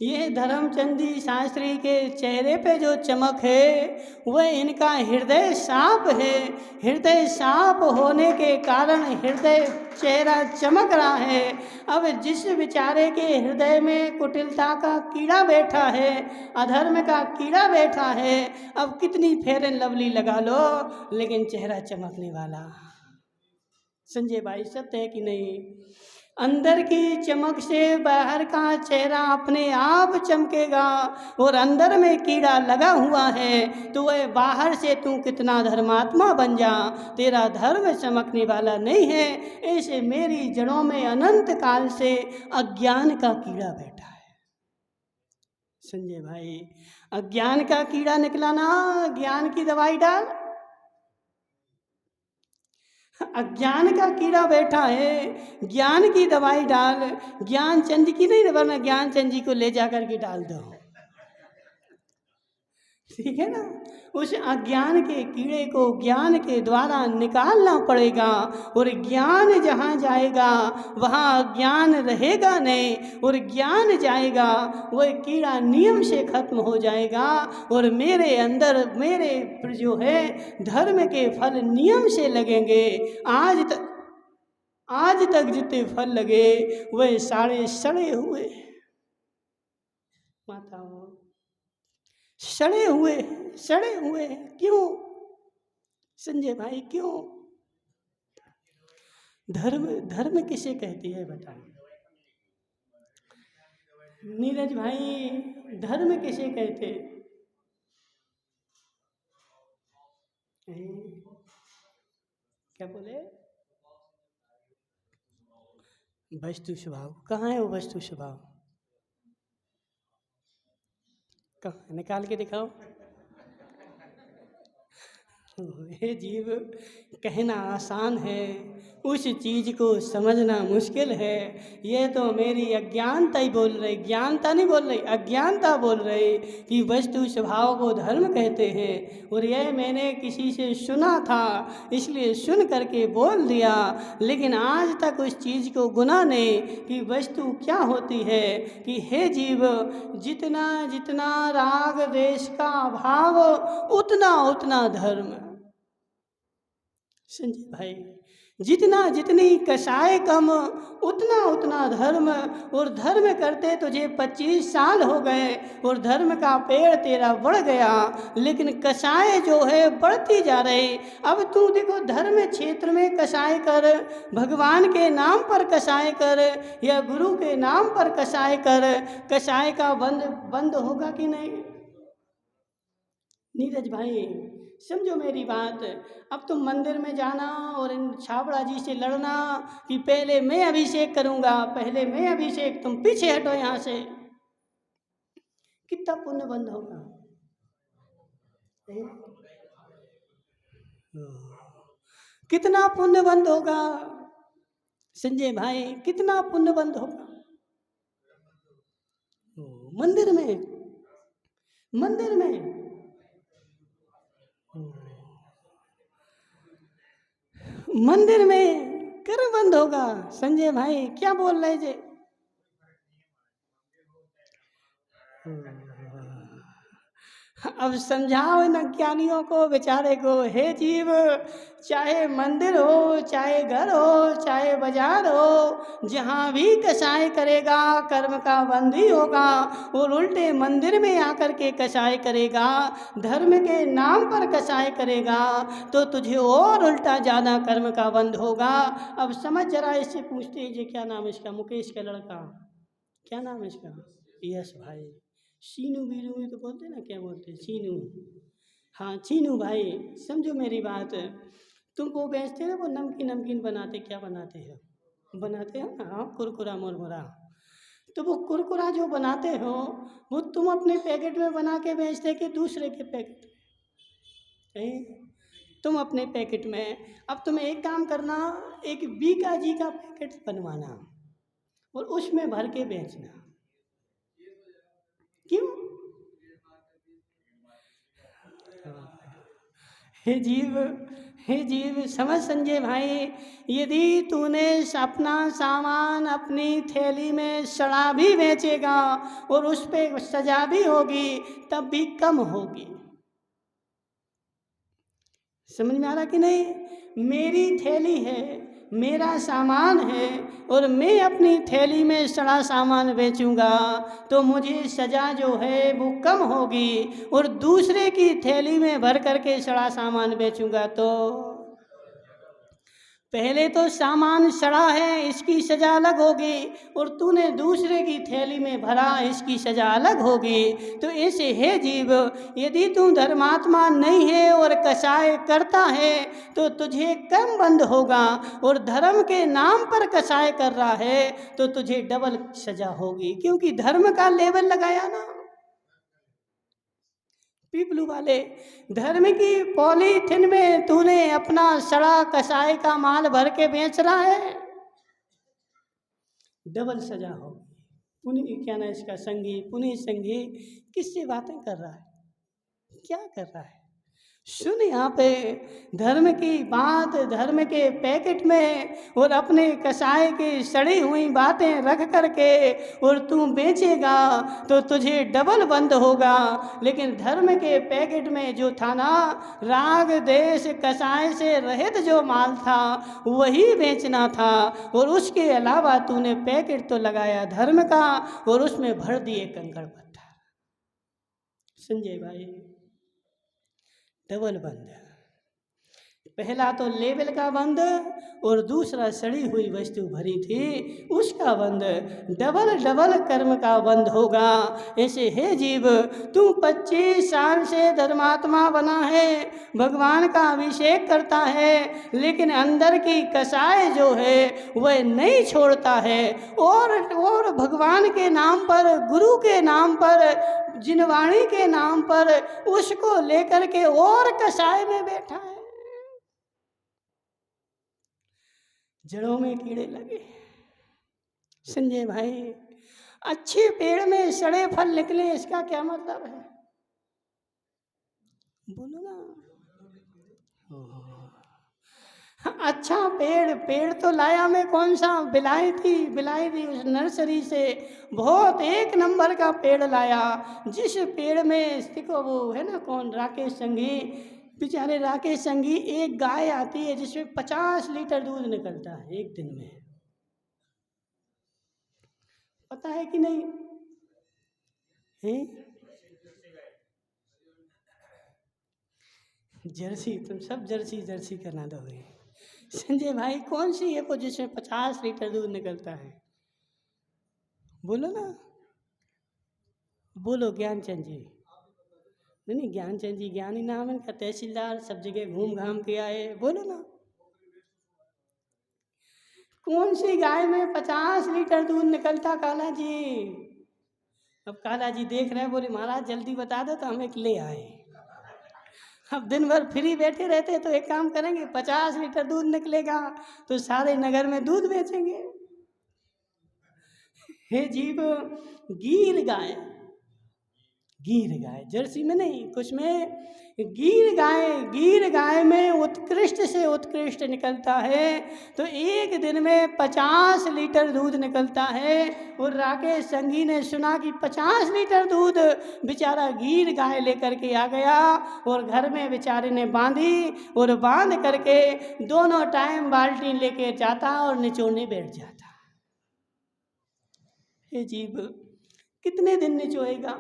S1: ये धर्मचंद जी शास्त्री के चेहरे पे जो चमक है वह इनका हृदय साफ है। हृदय साफ होने के कारण हृदय चेहरा चमक रहा है। अब जिस बेचारे के हृदय में कुटिलता का कीड़ा बैठा है, अधर्म का कीड़ा बैठा है, अब कितनी फेयर एंड लवली लगा लो लेकिन चेहरा चमकने वाला। संजय भाई, सत्य है कि नहीं? अंदर की चमक से बाहर का चेहरा अपने आप चमकेगा, और अंदर में कीड़ा लगा हुआ है तो वह बाहर से तू कितना धर्मात्मा बन जा, तेरा धर्म चमकने वाला नहीं है। ऐसे मेरी जड़ों में अनंत काल से अज्ञान का कीड़ा बैठा है। संजय भाई, अज्ञान का कीड़ा निकला ना, ज्ञान की दवाई डाल। अज्ञान का कीड़ा बैठा है, ज्ञान की दवाई डाल। ज्ञान चंद की नहीं, वरना ज्ञान चंद जी को ले जा करके डाल दो, ठीक है ना। उस अज्ञान के कीड़े को ज्ञान के द्वारा निकालना पड़ेगा, और ज्ञान जहाँ जाएगा वहाँ अज्ञान रहेगा नहीं, और ज्ञान जाएगा वह कीड़ा नियम से खत्म हो जाएगा, और मेरे अंदर मेरे जो है धर्म के फल नियम से लगेंगे। आज तक जितने फल लगे वह सारे सड़े हुए, माताओं, सड़े हुए। क्यों संजय भाई, क्यों? धर्म किसे कहती है बताइए? नीरज भाई, धर्म किसे कहते? क्या बोले? वस्तु स्वभाव। कहाँ है वो वस्तु स्वभाव? कहाँ, निकाल के दिखाओ। हे जीव, कहना आसान है, उस चीज को समझना मुश्किल है। ये तो मेरी अज्ञानता ही बोल रही, ज्ञानता नहीं बोल रही, अज्ञानता बोल रही कि वस्तु स्वभाव को धर्म कहते हैं। और यह मैंने किसी से सुना था इसलिए सुन करके बोल दिया, लेकिन आज तक उस चीज़ को गुना नहीं कि वस्तु क्या होती है। कि हे जीव, जितना जितना राग द्वेष का अभाव उतना उतना धर्म। संजय भाई, जितना जितनी कषाय कम उतना उतना धर्म। और धर्म करते तुझे 25 साल हो गए और धर्म का पेड़ तेरा बढ़ गया, लेकिन कषाय जो है बढ़ती जा रही। अब तू देखो, धर्म क्षेत्र में कषाय कर, भगवान के नाम पर कषाय कर या गुरु के नाम पर कषाय कर, कषाय का बंद होगा कि नहीं? नीरज भाई, समझो मेरी बात। अब तुम मंदिर में जाना और इन छाबड़ा जी से लड़ना कि पहले मैं अभिषेक करूंगा, पहले मैं अभिषेक, तुम पीछे हटो यहाँ से, कितना पुण्य बंद होगा? कितना पुण्य बंद होगा संजय भाई, कितना पुण्य बंद होगा? मंदिर में मंदिर में कर बंद होगा। संजय भाई क्या बोल रहे जे? अब समझाओ इन अज्ञानियों को बेचारे को, हे जीव, चाहे मंदिर हो, चाहे घर हो, चाहे बाजार हो, जहाँ भी कसाई करेगा कर्म का बंदी होगा। और उल्टे मंदिर में आकर के कसाई करेगा, धर्म के नाम पर कसाई करेगा, तो तुझे और उल्टा ज़्यादा कर्म का बंद होगा। अब समझ जरा, इससे पूछते हैं जी क्या नाम है इसका, मुकेश का लड़का, क्या नाम है इसका? यस भाई। सीनू बीनू में तो बोलते ना, क्या बोलते हैं, सीनू। हाँ चीनू भाई, समझो मेरी बात। तुम वो बेचते ना, वो नमकीन नमकीन बनाते, क्या बनाते हैं, बनाते हो ना, हाँ, कुरकुरा मुरमुरा। तो वो कुरकुरा जो बनाते हो, वो तुम अपने पैकेट में बना के बेचते कि दूसरे के पैकेट में? तुम अपने पैकेट में। अब तुम्हें एक काम करना, एक बीका जी का पैकेट बनवाना और उसमें भर के बेचना। क्यों? हे जीव, हे जीव, समझ संजय भाई, यदि तूने अपना सामान अपनी थैली में सड़ा भी बेचेगा और उस पे सजा भी होगी, तब भी कम होगी। समझ में आ रहा कि नहीं? मेरी थैली है, मेरा सामान है, और मैं अपनी थैली में सड़ा सामान बेचूंगा तो मुझे सजा जो है वो कम होगी, और दूसरे की थैली में भर करके सड़ा सामान बेचूंगा तो पहले तो सामान सड़ा है, इसकी सजा अलग होगी, और तूने दूसरे की थैली में भरा, इसकी सजा अलग होगी। तो ऐसे है जीव, यदि तू धर्मात्मा नहीं है और कसाय करता है तो तुझे कम बंद होगा, और धर्म के नाम पर कसाय कर रहा है तो तुझे डबल सजा होगी, क्योंकि धर्म का लेबल लगाया ना। पीपलू वाले, धर्म की पॉलीथिन में तूने अपना सड़ा कसाई का माल भर के बेच रहा है, डबल सजा हो। पुनीत, क्या ना इसका संगी, पुनीत संगी किससे बातें कर रहा है, क्या कर रहा है? सुन यहाँ पे, धर्म की बात धर्म के पैकेट में और अपने कसाई की सड़ी हुई बातें रख करके और तू बेचेगा तो तुझे डबल बंद होगा। लेकिन धर्म के पैकेट में जो था ना, राग देश कसाई से रहित जो माल था वही बेचना था, और उसके अलावा तूने पैकेट तो लगाया धर्म का और उसमें भर दिए कंकड़ पत्थर। संजय भाई, डबल बंद, पहला तो लेवल का बंद और दूसरा सड़ी हुई वस्तु भरी थी उसका बंद, डबल डबल कर्म का बंद होगा। ऐसे है जीव, तू 25 साल से धर्मात्मा बना है, भगवान का अभिषेक करता है, लेकिन अंदर की कसाय जो है वह नहीं छोड़ता है, और भगवान के नाम पर, गुरु के नाम पर, जिनवाणी के नाम पर उसको लेकर के और कसाय में बैठा है। जड़ों में कीड़े लगे। संजय भाई, अच्छे पेड़ में सड़े फल निकले, इसका क्या मतलब है? बोलो ना। अच्छा पेड़ तो लाया मैं, कौन सा, बिलाई थी उस नर्सरी से बहुत एक नंबर का पेड़ लाया, जिस पेड़ में देखो वो है ना कौन, राकेश संगी, बेचारे राकेश संगी, एक गाय आती है जिसमें 50 लीटर दूध निकलता है एक दिन में, पता है कि नहीं है? जर्सी, तुम सब जर्सी जर्सी करना दोगे। संजय भाई, कौन सी है वो जिसमें 50 लीटर दूध निकलता है? बोलो ना, बोलो। ज्ञानचंद जी? नहीं, ज्ञानचंद जी ज्ञानी नाम है इनका, तहसीलदार, सब जगह घूम घाम के आए, बोलो ना। कौन सी गाय में 50 लीटर दूध निकलता काला जी? अब काला जी देख रहे हैं, बोले महाराज जल्दी बता दो तो हम एक ले आए। अब दिन भर फ्री बैठे रहते तो एक काम करेंगे, 50 लीटर दूध निकलेगा तो सारे नगर में दूध बेचेंगे। हे जीव, गीर गाय, गीर गाय, जर्सी में नहीं, कुछ में गीर गाय में उत्कृष्ट से उत्कृष्ट निकलता है। तो एक दिन में 50 लीटर दूध निकलता है। और राकेश संगी ने सुना कि 50 लीटर दूध बेचारा गीर गाय लेकर के आ गया और घर में बेचारे ने बांधी और बांध करके दोनों टाइम बाल्टी लेके जाता और निचोड़ने बैठ जाता। हे जीव, कितने दिन निचोएगा,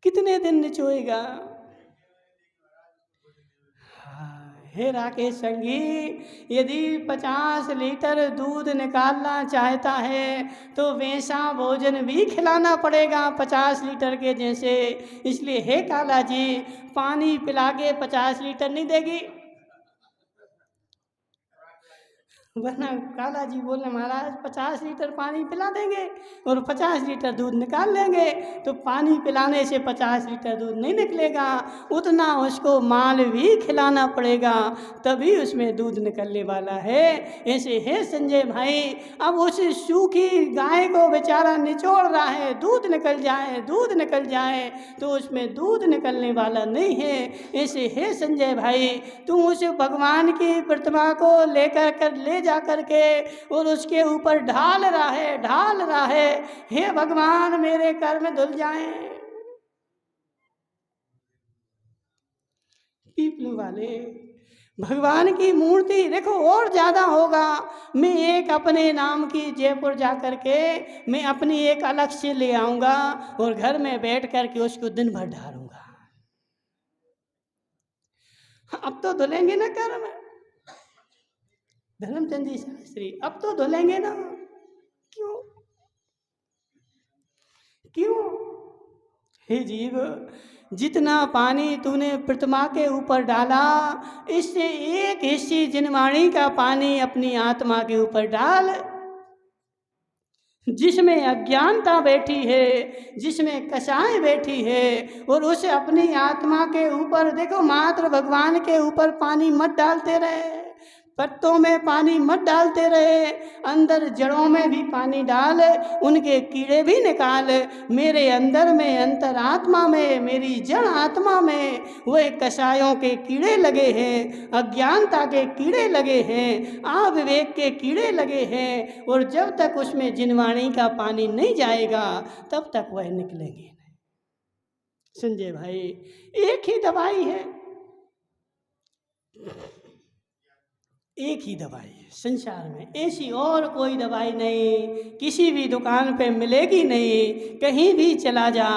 S1: कितने दिन निचोएगा। हे राकेश संगी, यदि 50 लीटर दूध निकालना चाहता है तो वैसा भोजन भी खिलाना पड़ेगा 50 लीटर के जैसे। इसलिए हे काला जी, पानी पिला के 50 लीटर नहीं देगी? वरना काला जी बोले महाराज 50 लीटर पानी पिला देंगे और 50 लीटर दूध निकाल लेंगे। तो पानी पिलाने से 50 लीटर दूध नहीं निकलेगा, उतना उसको माल भी खिलाना पड़ेगा, तभी उसमें दूध निकलने वाला है। ऐसे है संजय भाई, अब उस सूखी गाय को बेचारा निचोड़ रहा है, दूध निकल जाए, दूध निकल जाए, तो उसमें दूध निकलने वाला नहीं है। ऐसे है संजय भाई, तुम उस भगवान की प्रतिमा को लेकर कर ले जा करके और उसके ऊपर ढाल रहा है, हे भगवान मेरे कर्म धुल जाएं। पीपलू वाले भगवान की मूर्ति देखो और ज्यादा होगा। मैं एक अपने नाम की जयपुर जा करके मैं अपनी एक अलग से ले आऊंगा और घर में बैठ करके उसको दिन भर ढालूंगा। अब तो धुलेंगे ना कर्म धर्मचंद जी शास्त्री, अब तो धुलेंगे ना। क्यों क्यों? हे जीव, जितना पानी तूने प्रतिमा के ऊपर डाला, इससे एक हिस्से जिनवाणी का पानी अपनी आत्मा के ऊपर डाल, जिसमें अज्ञानता बैठी है, जिसमें कसाई बैठी है, और उसे अपनी आत्मा के ऊपर देखो, मात्र भगवान के ऊपर पानी मत डालते रहे, पत्तों में पानी मत डालते रहे, अंदर जड़ों में भी पानी डाल, उनके कीड़े भी निकाल। मेरे अंदर में, अंतरात्मा में, मेरी जड़ आत्मा में वह कसायों के कीड़े लगे हैं, अज्ञानता के कीड़े लगे हैं, अविवेक के कीड़े लगे हैं, और जब तक उसमें जिनवाणी का पानी नहीं जाएगा तब तक वह निकलेंगे नहीं। संजय भाई, एक ही दवाई है, एक ही दवाई है संसार में, ऐसी और कोई दवाई नहीं, किसी भी दुकान पे मिलेगी नहीं, कहीं भी चला जा,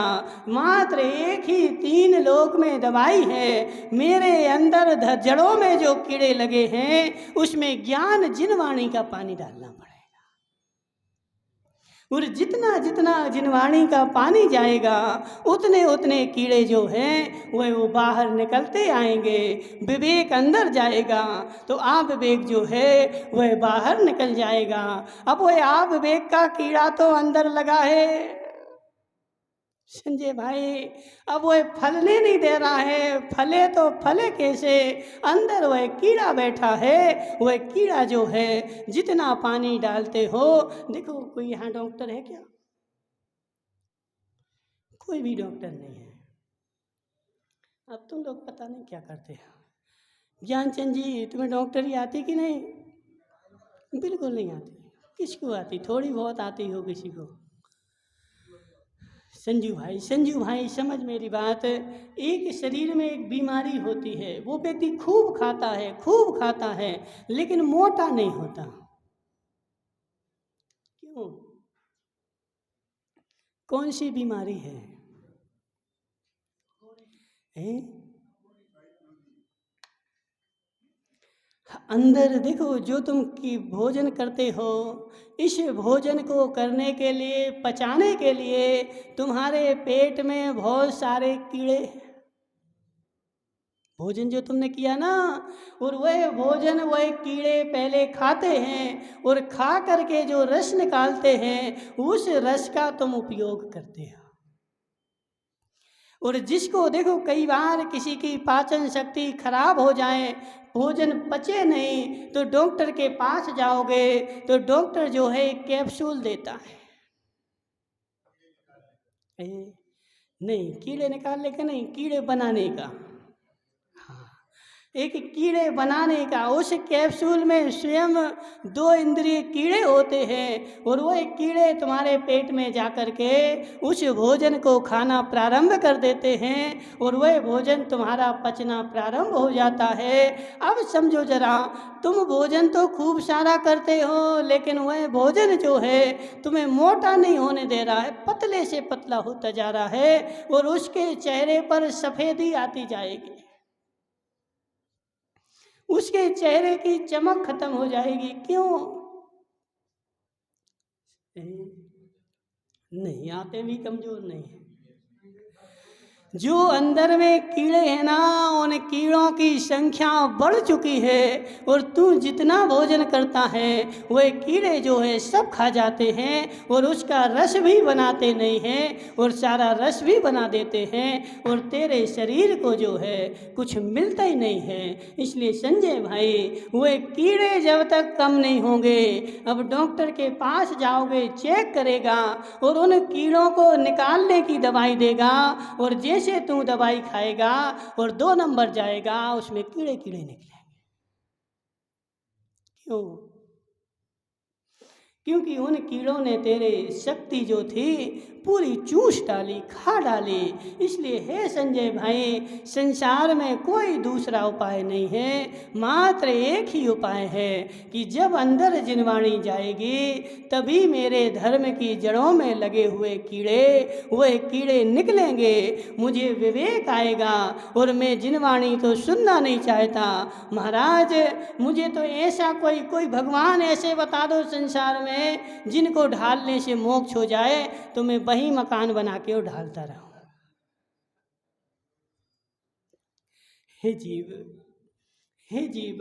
S1: मात्र एक ही 3 लोक में दवाई है। मेरे अंदर जड़ों में जो कीड़े लगे हैं उसमें ज्ञान जिनवाणी का पानी डालना पड़ेगा, और जितना जितना जिनवाणी का पानी जाएगा उतने उतने कीड़े जो हैं वो बाहर निकलते आएंगे। विवेक अंदर जाएगा तो आप विवेक जो है वह बाहर निकल जाएगा। अब वह आप विवेक का कीड़ा तो अंदर लगा है संजय भाई, अब वह फलने नहीं दे रहा है, फले तो फले कैसे, अंदर वह कीड़ा बैठा है। वह कीड़ा जो है जितना पानी डालते हो, देखो कोई यहाँ डॉक्टर है क्या? कोई भी डॉक्टर नहीं है। अब तुम लोग पता नहीं क्या करते हैं। ज्ञानचंद जी, तुम्हें डॉक्टरी आती कि नहीं? बिल्कुल नहीं आती। किसको आती? थोड़ी बहुत आती हो किसी को। संजू भाई समझ मेरी बात, एक शरीर में एक बीमारी होती है, वो व्यक्ति खूब खाता है लेकिन मोटा नहीं होता। क्यों? कौन सी बीमारी है? अंदर देखो, जो तुम की भोजन करते हो, इस भोजन को करने के लिए, पचाने के लिए तुम्हारे पेट में बहुत सारे कीड़े, भोजन जो तुमने किया ना, और वह भोजन वह कीड़े पहले खाते हैं और खा करके जो रस निकालते हैं उस रस का तुम उपयोग करते हो। और जिसको देखो, कई बार किसी की पाचन शक्ति खराब हो जाए, भोजन पचे नहीं, तो डॉक्टर के पास जाओगे तो डॉक्टर जो है कैप्सूल देता है। नहीं, कीड़े निकालने का नहीं, कीड़े बनाने का। हाँ, एक कीड़े बनाने का। उस कैप्सूल में स्वयं 2 इंद्रिय कीड़े होते हैं और वो एक कीड़े तुम्हारे पेट में जा कर के उस भोजन को खाना प्रारंभ कर देते हैं और वह भोजन तुम्हारा पचना प्रारंभ हो जाता है। अब समझो जरा, तुम भोजन तो खूब सारा करते हो, लेकिन वह भोजन जो है तुम्हें मोटा नहीं होने दे रहा है, पतले से पतला होता जा रहा है और उसके चेहरे पर सफेदी आती जाएगी, उसके चेहरे की चमक खत्म हो जाएगी। क्यों? नहीं, आते भी कमजोर नहीं है। जो अंदर में कीड़े हैं ना, उन कीड़ों की संख्या बढ़ चुकी है और तू जितना भोजन करता है वह कीड़े जो है सब खा जाते हैं और उसका रस भी बनाते नहीं हैं और सारा रस भी बना देते हैं और तेरे शरीर को जो है कुछ मिलता ही नहीं है। इसलिए संजय भाई, वह कीड़े जब तक कम नहीं होंगे, अब डॉक्टर के पास जाओगे, चेक करेगा और उन कीड़ों को निकालने की दवाई देगा और जैसे तू दवाई खाएगा और 2 नंबर जाएगा, उसमें कीड़े कीड़े निकलेंगे। क्यों? क्योंकि उन कीड़ों ने तेरे शक्ति जो थी पूरी चूस डाली, खा डाली। इसलिए हे संजय भाई, संसार में कोई दूसरा उपाय नहीं है, मात्र एक ही उपाय है कि जब अंदर जिनवाणी जाएगी तभी मेरे धर्म की जड़ों में लगे हुए कीड़े, वह कीड़े निकलेंगे, मुझे विवेक आएगा और मैं जिनवाणी तो सुनना नहीं चाहता। महाराज, मुझे तो ऐसा कोई भगवान ऐसे बता दो संसार में जिनको ढालने से मोक्ष हो जाए, तो मैं वही मकान बना के और ढालता रहूं। हे जीव, हे जीव,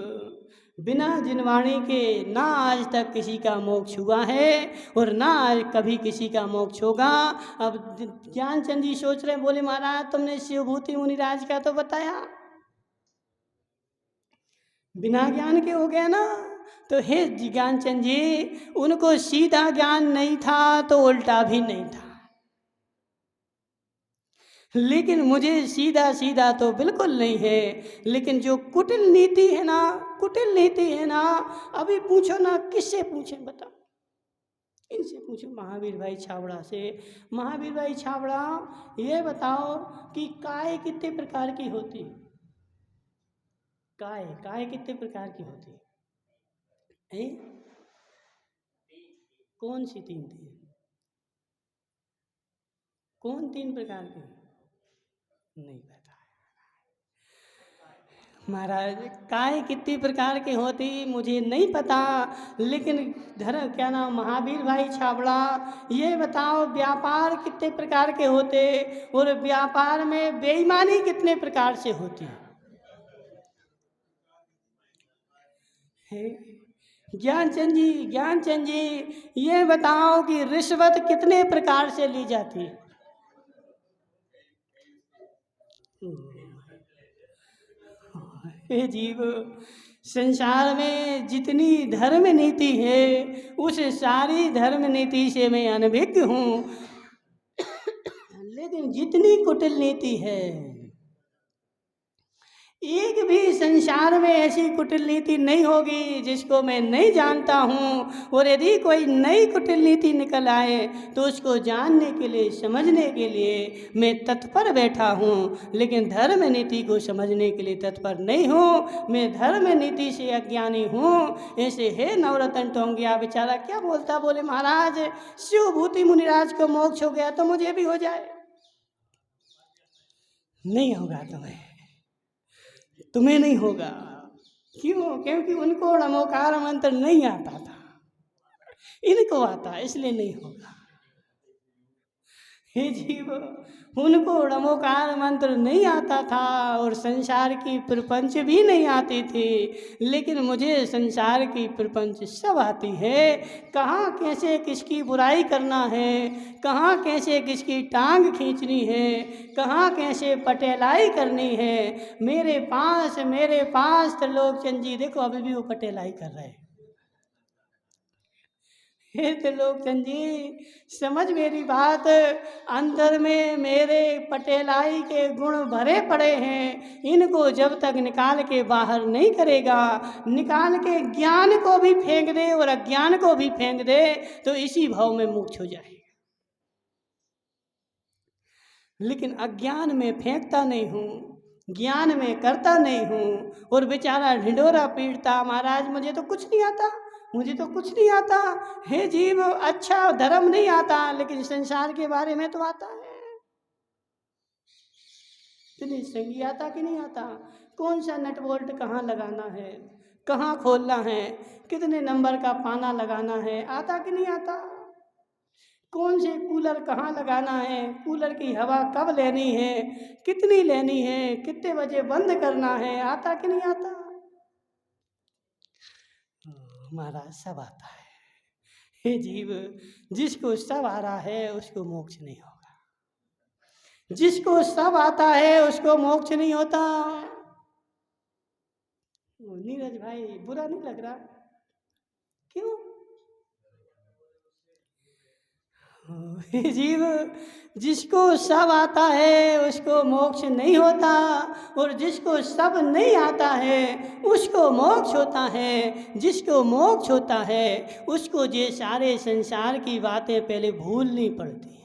S1: बिना जिनवाणी के ना आज तक किसी का मोक्ष हुआ है और ना आज कभी किसी का मोक्ष होगा। अब ज्ञानचंद जी सोच रहे, बोले महाराज तुमने शिवभूति मुनिराज का तो बताया, बिना ज्ञान के हो गया ना। तो हे ज्ञानचंद जी, उनको सीधा ज्ञान नहीं था तो उल्टा भी नहीं था, लेकिन मुझे सीधा सीधा तो बिल्कुल नहीं है। लेकिन जो कुटिल नीति है ना, कुटिल नीति है ना, अभी पूछो ना, किससे पूछें बताओ? इनसे पूछो, महावीर भाई छाबड़ा से। महावीर भाई छाबड़ा, ये बताओ कि काय कितने प्रकार की होती? काय कितने प्रकार की होती है? कौन सी 3 थी? कौन 3 प्रकार की? नहीं पता महाराज। काय कितनी प्रकार की होती मुझे नहीं पता, लेकिन धर्म क्या नाम, महावीर भाई छाबड़ा, ये बताओ व्यापार कितने प्रकार के होते और व्यापार में बेईमानी कितने प्रकार से होती है? ज्ञानचंद जी, ज्ञानचंद जी, ये बताओ कि रिश्वत कितने प्रकार से ली जाती है? हे जीव, संसार में जितनी धर्म नीति है उस सारी धर्म नीति से मैं अनभिज्ञ हूँ, लेकिन जितनी कुटिल नीति है, एक भी संसार में ऐसी कुटिल नीति नहीं होगी जिसको मैं नहीं जानता हूँ। और यदि कोई नई कुटिल नीति निकल आए तो उसको जानने के लिए, समझने के लिए मैं तत्पर बैठा हूँ, लेकिन धर्म नीति को समझने के लिए तत्पर नहीं हूँ। मैं धर्म नीति से अज्ञानी हूँ। ऐसे हे नवरत्न टोंगिया बेचारा क्या बोलता, बोले महाराज शिवभूति मुनिराज को मोक्ष हो गया तो मुझे भी हो जाए। नहीं होगा तुम्हें नहीं होगा। क्यों? क्योंकि उनको नमोकार मंत्र नहीं आता था, इनको आता, इसलिए नहीं होगा। हे जीव, उनको नमोकार मंत्र नहीं आता था और संसार की प्रपंच भी नहीं आती थी, लेकिन मुझे संसार की प्रपंच सब आती है। कहाँ कैसे किसकी बुराई करना है, कहाँ कैसे किसकी टांग खींचनी है, कहाँ कैसे पटेलाई करनी है। मेरे पास त्रिलोकचंद जी देखो अभी भी वो पटेलाई कर रहे हैं। हे त्रिलोकचंद जी, समझ मेरी बात। अंदर में मेरे पटेलाई के गुण भरे पड़े हैं, इनको जब तक निकाल के बाहर नहीं करेगा, निकाल के ज्ञान को भी फेंक दे और अज्ञान को भी फेंक दे तो इसी भाव में मोक्ष हो जाएगा। लेकिन अज्ञान में फेंकता नहीं हूँ, ज्ञान में करता नहीं हूँ, और बेचारा ढिंढोरा पीटता, महाराज मुझे तो कुछ नहीं आता, मुझे तो कुछ नहीं आता। हे जीव, अच्छा धर्म नहीं आता लेकिन संसार के बारे में तो आता है। इतनी संगी आता कि नहीं आता? कौन सा नट बोल्ट कहाँ लगाना है, कहाँ खोलना है, कितने नंबर का पाना लगाना है, आता कि नहीं आता? कौन से कूलर कहाँ लगाना है, कूलर की हवा कब लेनी है, कितनी लेनी है, कितने बजे बंद करना है, आता कि नहीं आता? महाराज सब आता है। हे जीव, जिसको सब आ रहा है उसको मोक्ष नहीं होगा, जिसको सब आता है उसको मोक्ष नहीं होता। नीरज भाई बुरा नहीं लग रहा? क्यों? हे जीव, जिसको सब आता है उसको मोक्ष नहीं होता, और जिसको सब नहीं आता है उसको मोक्ष होता है। जिसको मोक्ष होता है उसको ये सारे संसार की बातें पहले भूलनी पड़ती हैं,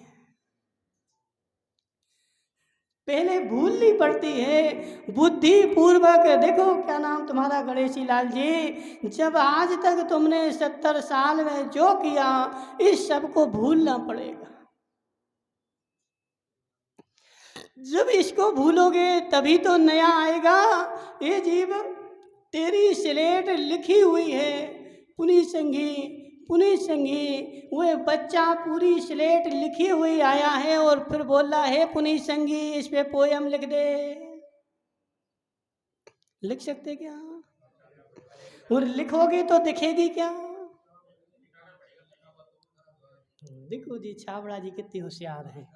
S1: पहले भूलनी पड़ती है बुद्धि पूर्वक। देखो क्या नाम तुम्हारा, गणेशी लाल जी, जब आज तक तुमने 70 साल में जो किया इस सब को भूलना पड़ेगा। जब इसको भूलोगे तभी तो नया आएगा। ये जीव, तेरी स्लेट लिखी हुई है, पुनी संगी पुनी संगी, वो बच्चा पूरी स्लेट लिखी हुई आया है और फिर बोल रहा है पुनी संगी इस पे पोयम लिख दे। लिख सकते क्या? और लिखोगे तो दिखेगी क्या? देखो जी छाबड़ा जी कितने होशियार हैं।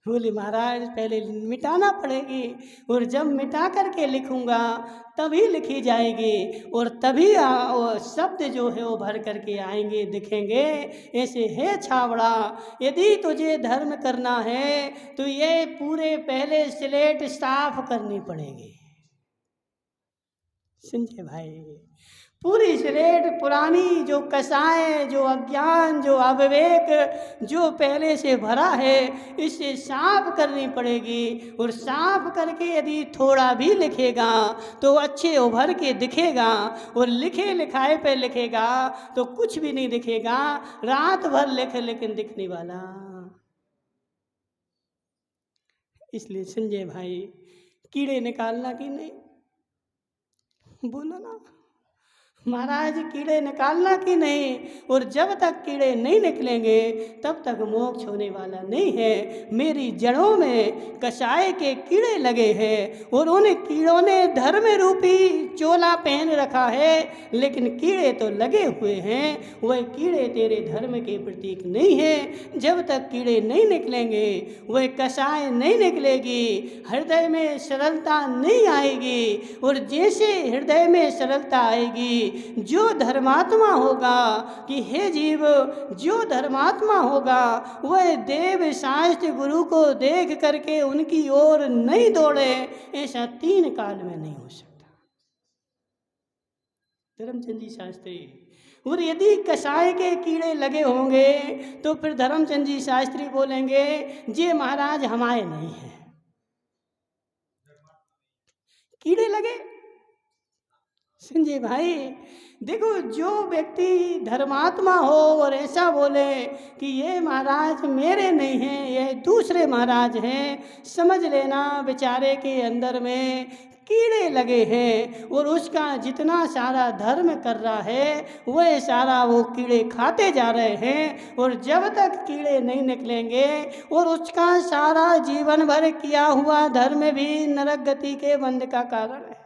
S1: बोले महाराज पहले मिटाना पड़ेगी, और जब मिटा करके लिखूंगा तभी लिखी जाएगी, और तभी वो शब्द जो है वो भर करके आएंगे, दिखेंगे। ऐसे है छावड़ा, यदि तुझे धर्म करना है तो ये पूरे पहले स्लेट साफ करनी पड़ेगी। संजय भाई, पूरी स्लेट पुरानी जो कसाएं, जो अज्ञान, जो अविवेक जो पहले से भरा है इसे साफ करनी पड़ेगी। और साफ करके यदि थोड़ा भी लिखेगा तो अच्छे उभर के दिखेगा, और लिखे लिखाए पे लिखेगा तो कुछ भी नहीं दिखेगा। रात भर लिखे लेकिन दिखने वाला। इसलिए संजय भाई, कीड़े निकालना कि नहीं, बोलो ना महाराज, कीड़े निकालना कि नहीं। और जब तक कीड़े नहीं निकलेंगे तब तक मोक्ष होने वाला नहीं है। मेरी जड़ों में कषाय के कीड़े लगे हैं, और उन कीड़ों ने धर्म रूपी चोला पहन रखा है, लेकिन कीड़े तो लगे हुए हैं। वह कीड़े तेरे धर्म के प्रतीक नहीं है। जब तक कीड़े नहीं निकलेंगे, वह कषाय नहीं निकलेगी, हृदय में सरलता नहीं आएगी। और जैसे हृदय में सरलता आएगी, जो धर्मात्मा होगा, कि हे जीव, जो धर्मात्मा होगा वह देव शास्त्र गुरु को देख करके उनकी ओर नहीं दौड़े, ऐसा 3 काल में नहीं हो सकता। धर्मचंद जी शास्त्री। और यदि कसाय के कीड़े लगे होंगे तो फिर धर्मचंद जी शास्त्री बोलेंगे जे महाराज हमारे नहीं है। कीड़े लगे संजय भाई, देखो जो व्यक्ति धर्मात्मा हो और ऐसा बोले कि ये महाराज मेरे नहीं हैं, ये दूसरे महाराज हैं, समझ लेना बेचारे के अंदर में कीड़े लगे हैं, और उसका जितना सारा धर्म कर रहा है वह सारा वो कीड़े खाते जा रहे हैं। और जब तक कीड़े नहीं निकलेंगे, और उसका सारा जीवन भर किया हुआ धर्म भी नरक गति के बंध का कारण है।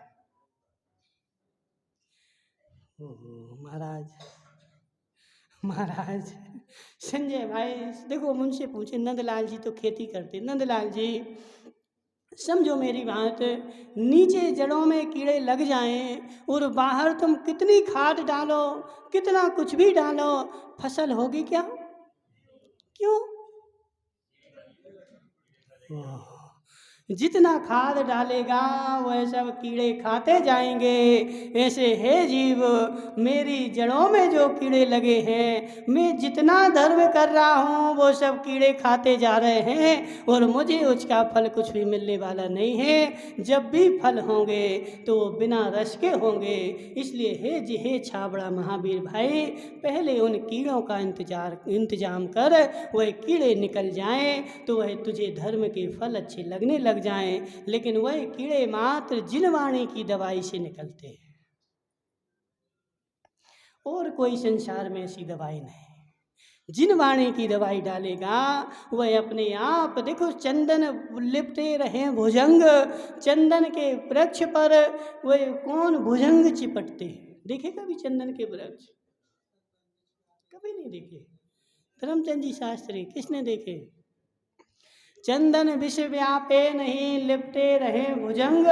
S1: महाराज महाराज संजय भाई, देखो मुझसे पूछे, नंदलाल जी तो खेती करते, नंदलाल जी समझो मेरी बात, नीचे जड़ों में कीड़े लग जाएं और बाहर तुम कितनी खाद डालो, कितना कुछ भी डालो, फसल होगी क्या? क्यों? वाह! जितना खाद डालेगा वह सब कीड़े खाते जाएंगे। ऐसे हे जीव, मेरी जड़ों में जो कीड़े लगे हैं, मैं जितना धर्म कर रहा हूँ वो सब कीड़े खाते जा रहे हैं और मुझे उसका फल कुछ भी मिलने वाला नहीं है। जब भी फल होंगे तो वो बिना रस के होंगे। इसलिए हे छाबड़ा महावीर भाई, पहले उन कीड़ों का इंतजाम कर, वह कीड़े निकल जाएं तो वह तुझे धर्म के फल अच्छे लगने लग जाएं। लेकिन वह कीड़े मात्र जिनवाणी की दवाई से निकलते हैं, और कोई संसार में ऐसी दवाई नहीं। जिनवाणी की दवाई डालेगा वह अपने आप, देखो चंदन लिपटे रहे भुजंग, चंदन के वृक्ष पर वह कौन भुजंग चिपटते हैं? देखे कभी चंदन के वृक्ष? कभी नहीं देखे। धर्मचंद जी शास्त्री किसने देखे? चंदन विष व्यापे नहीं लिपटे रहे भुजंग,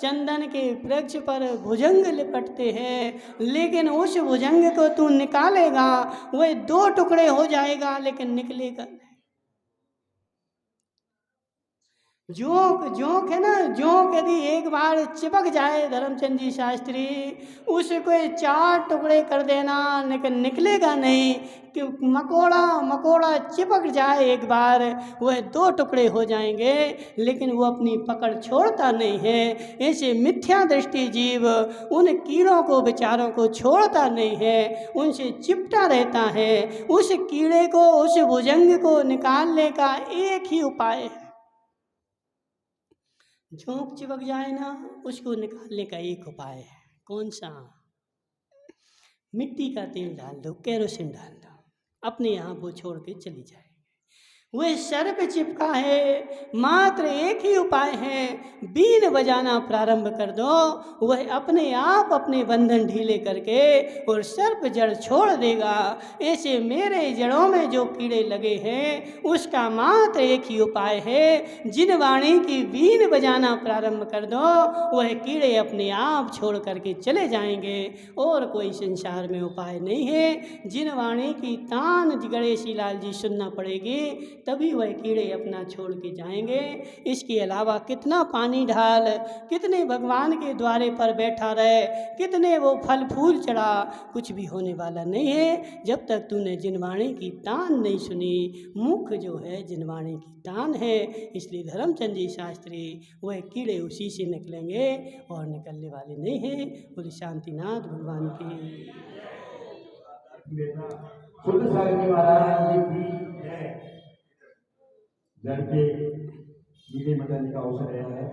S1: चंदन के वृक्ष पर भुजंग लिपटते हैं, लेकिन उस भुजंग को तू निकालेगा वह दो टुकड़े हो जाएगा, लेकिन निकलेगा नहीं। जोंक है ना, जोंक यदि एक बार चिपक जाए धर्मचंद जी शास्त्री, उसको चार टुकड़े कर देना, लेकिन निकलेगा नहीं। कि मकोड़ा चिपक जाए एक बार, वह दो टुकड़े हो जाएंगे, लेकिन वो अपनी पकड़ छोड़ता नहीं है। ऐसे मिथ्या दृष्टि जीव उन कीड़ों को, बेचारों को छोड़ता नहीं है, उनसे चिपटा रहता है। उस कीड़े को, उस भुजंग को निकालने का एक ही उपाय है। झोंक चिपक जाए ना, उसको निकालने का एक उपाय है। कौन सा? मिट्टी का तेल डाल दो, केरोसिन डाल दो, अपने आप वो छोड़ के चली जाए। वह सर पे चिपका है, मात्र एक ही उपाय है, बीन बजाना प्रारंभ कर दो, वह अपने आप अपने बंधन ढीले करके और सर्प जड़ छोड़ देगा। ऐसे मेरे जड़ों में जो कीड़े लगे हैं उसका मात्र एक ही उपाय है, जिनवाणी की बीन बजाना प्रारंभ कर दो, वह कीड़े अपने आप छोड़ करके चले जाएंगे, और कोई संसार में उपाय नहीं है। जिनवाणी की तान गणेशी लाल जी सुनना पड़ेगी, तभी वह कीड़े अपना छोड़ के जाएंगे। इसके अलावा कितना पानी डाल, कितने भगवान के द्वारे पर बैठा रहे, कितने वो फल फूल चढ़ा, कुछ भी होने वाला नहीं है जब तक तूने जिनवाणी की तान नहीं सुनी। मुख जो है जिनवाणी की तान है। इसलिए धर्मचंद जी शास्त्री, वह कीड़े उसी से निकलेंगे और निकलने वाले नहीं हैं। बोले शांतिनाथ भगवान की।
S2: शुद्ध सागर महाराज जी की जड़ के नीले मदन का अवसर है।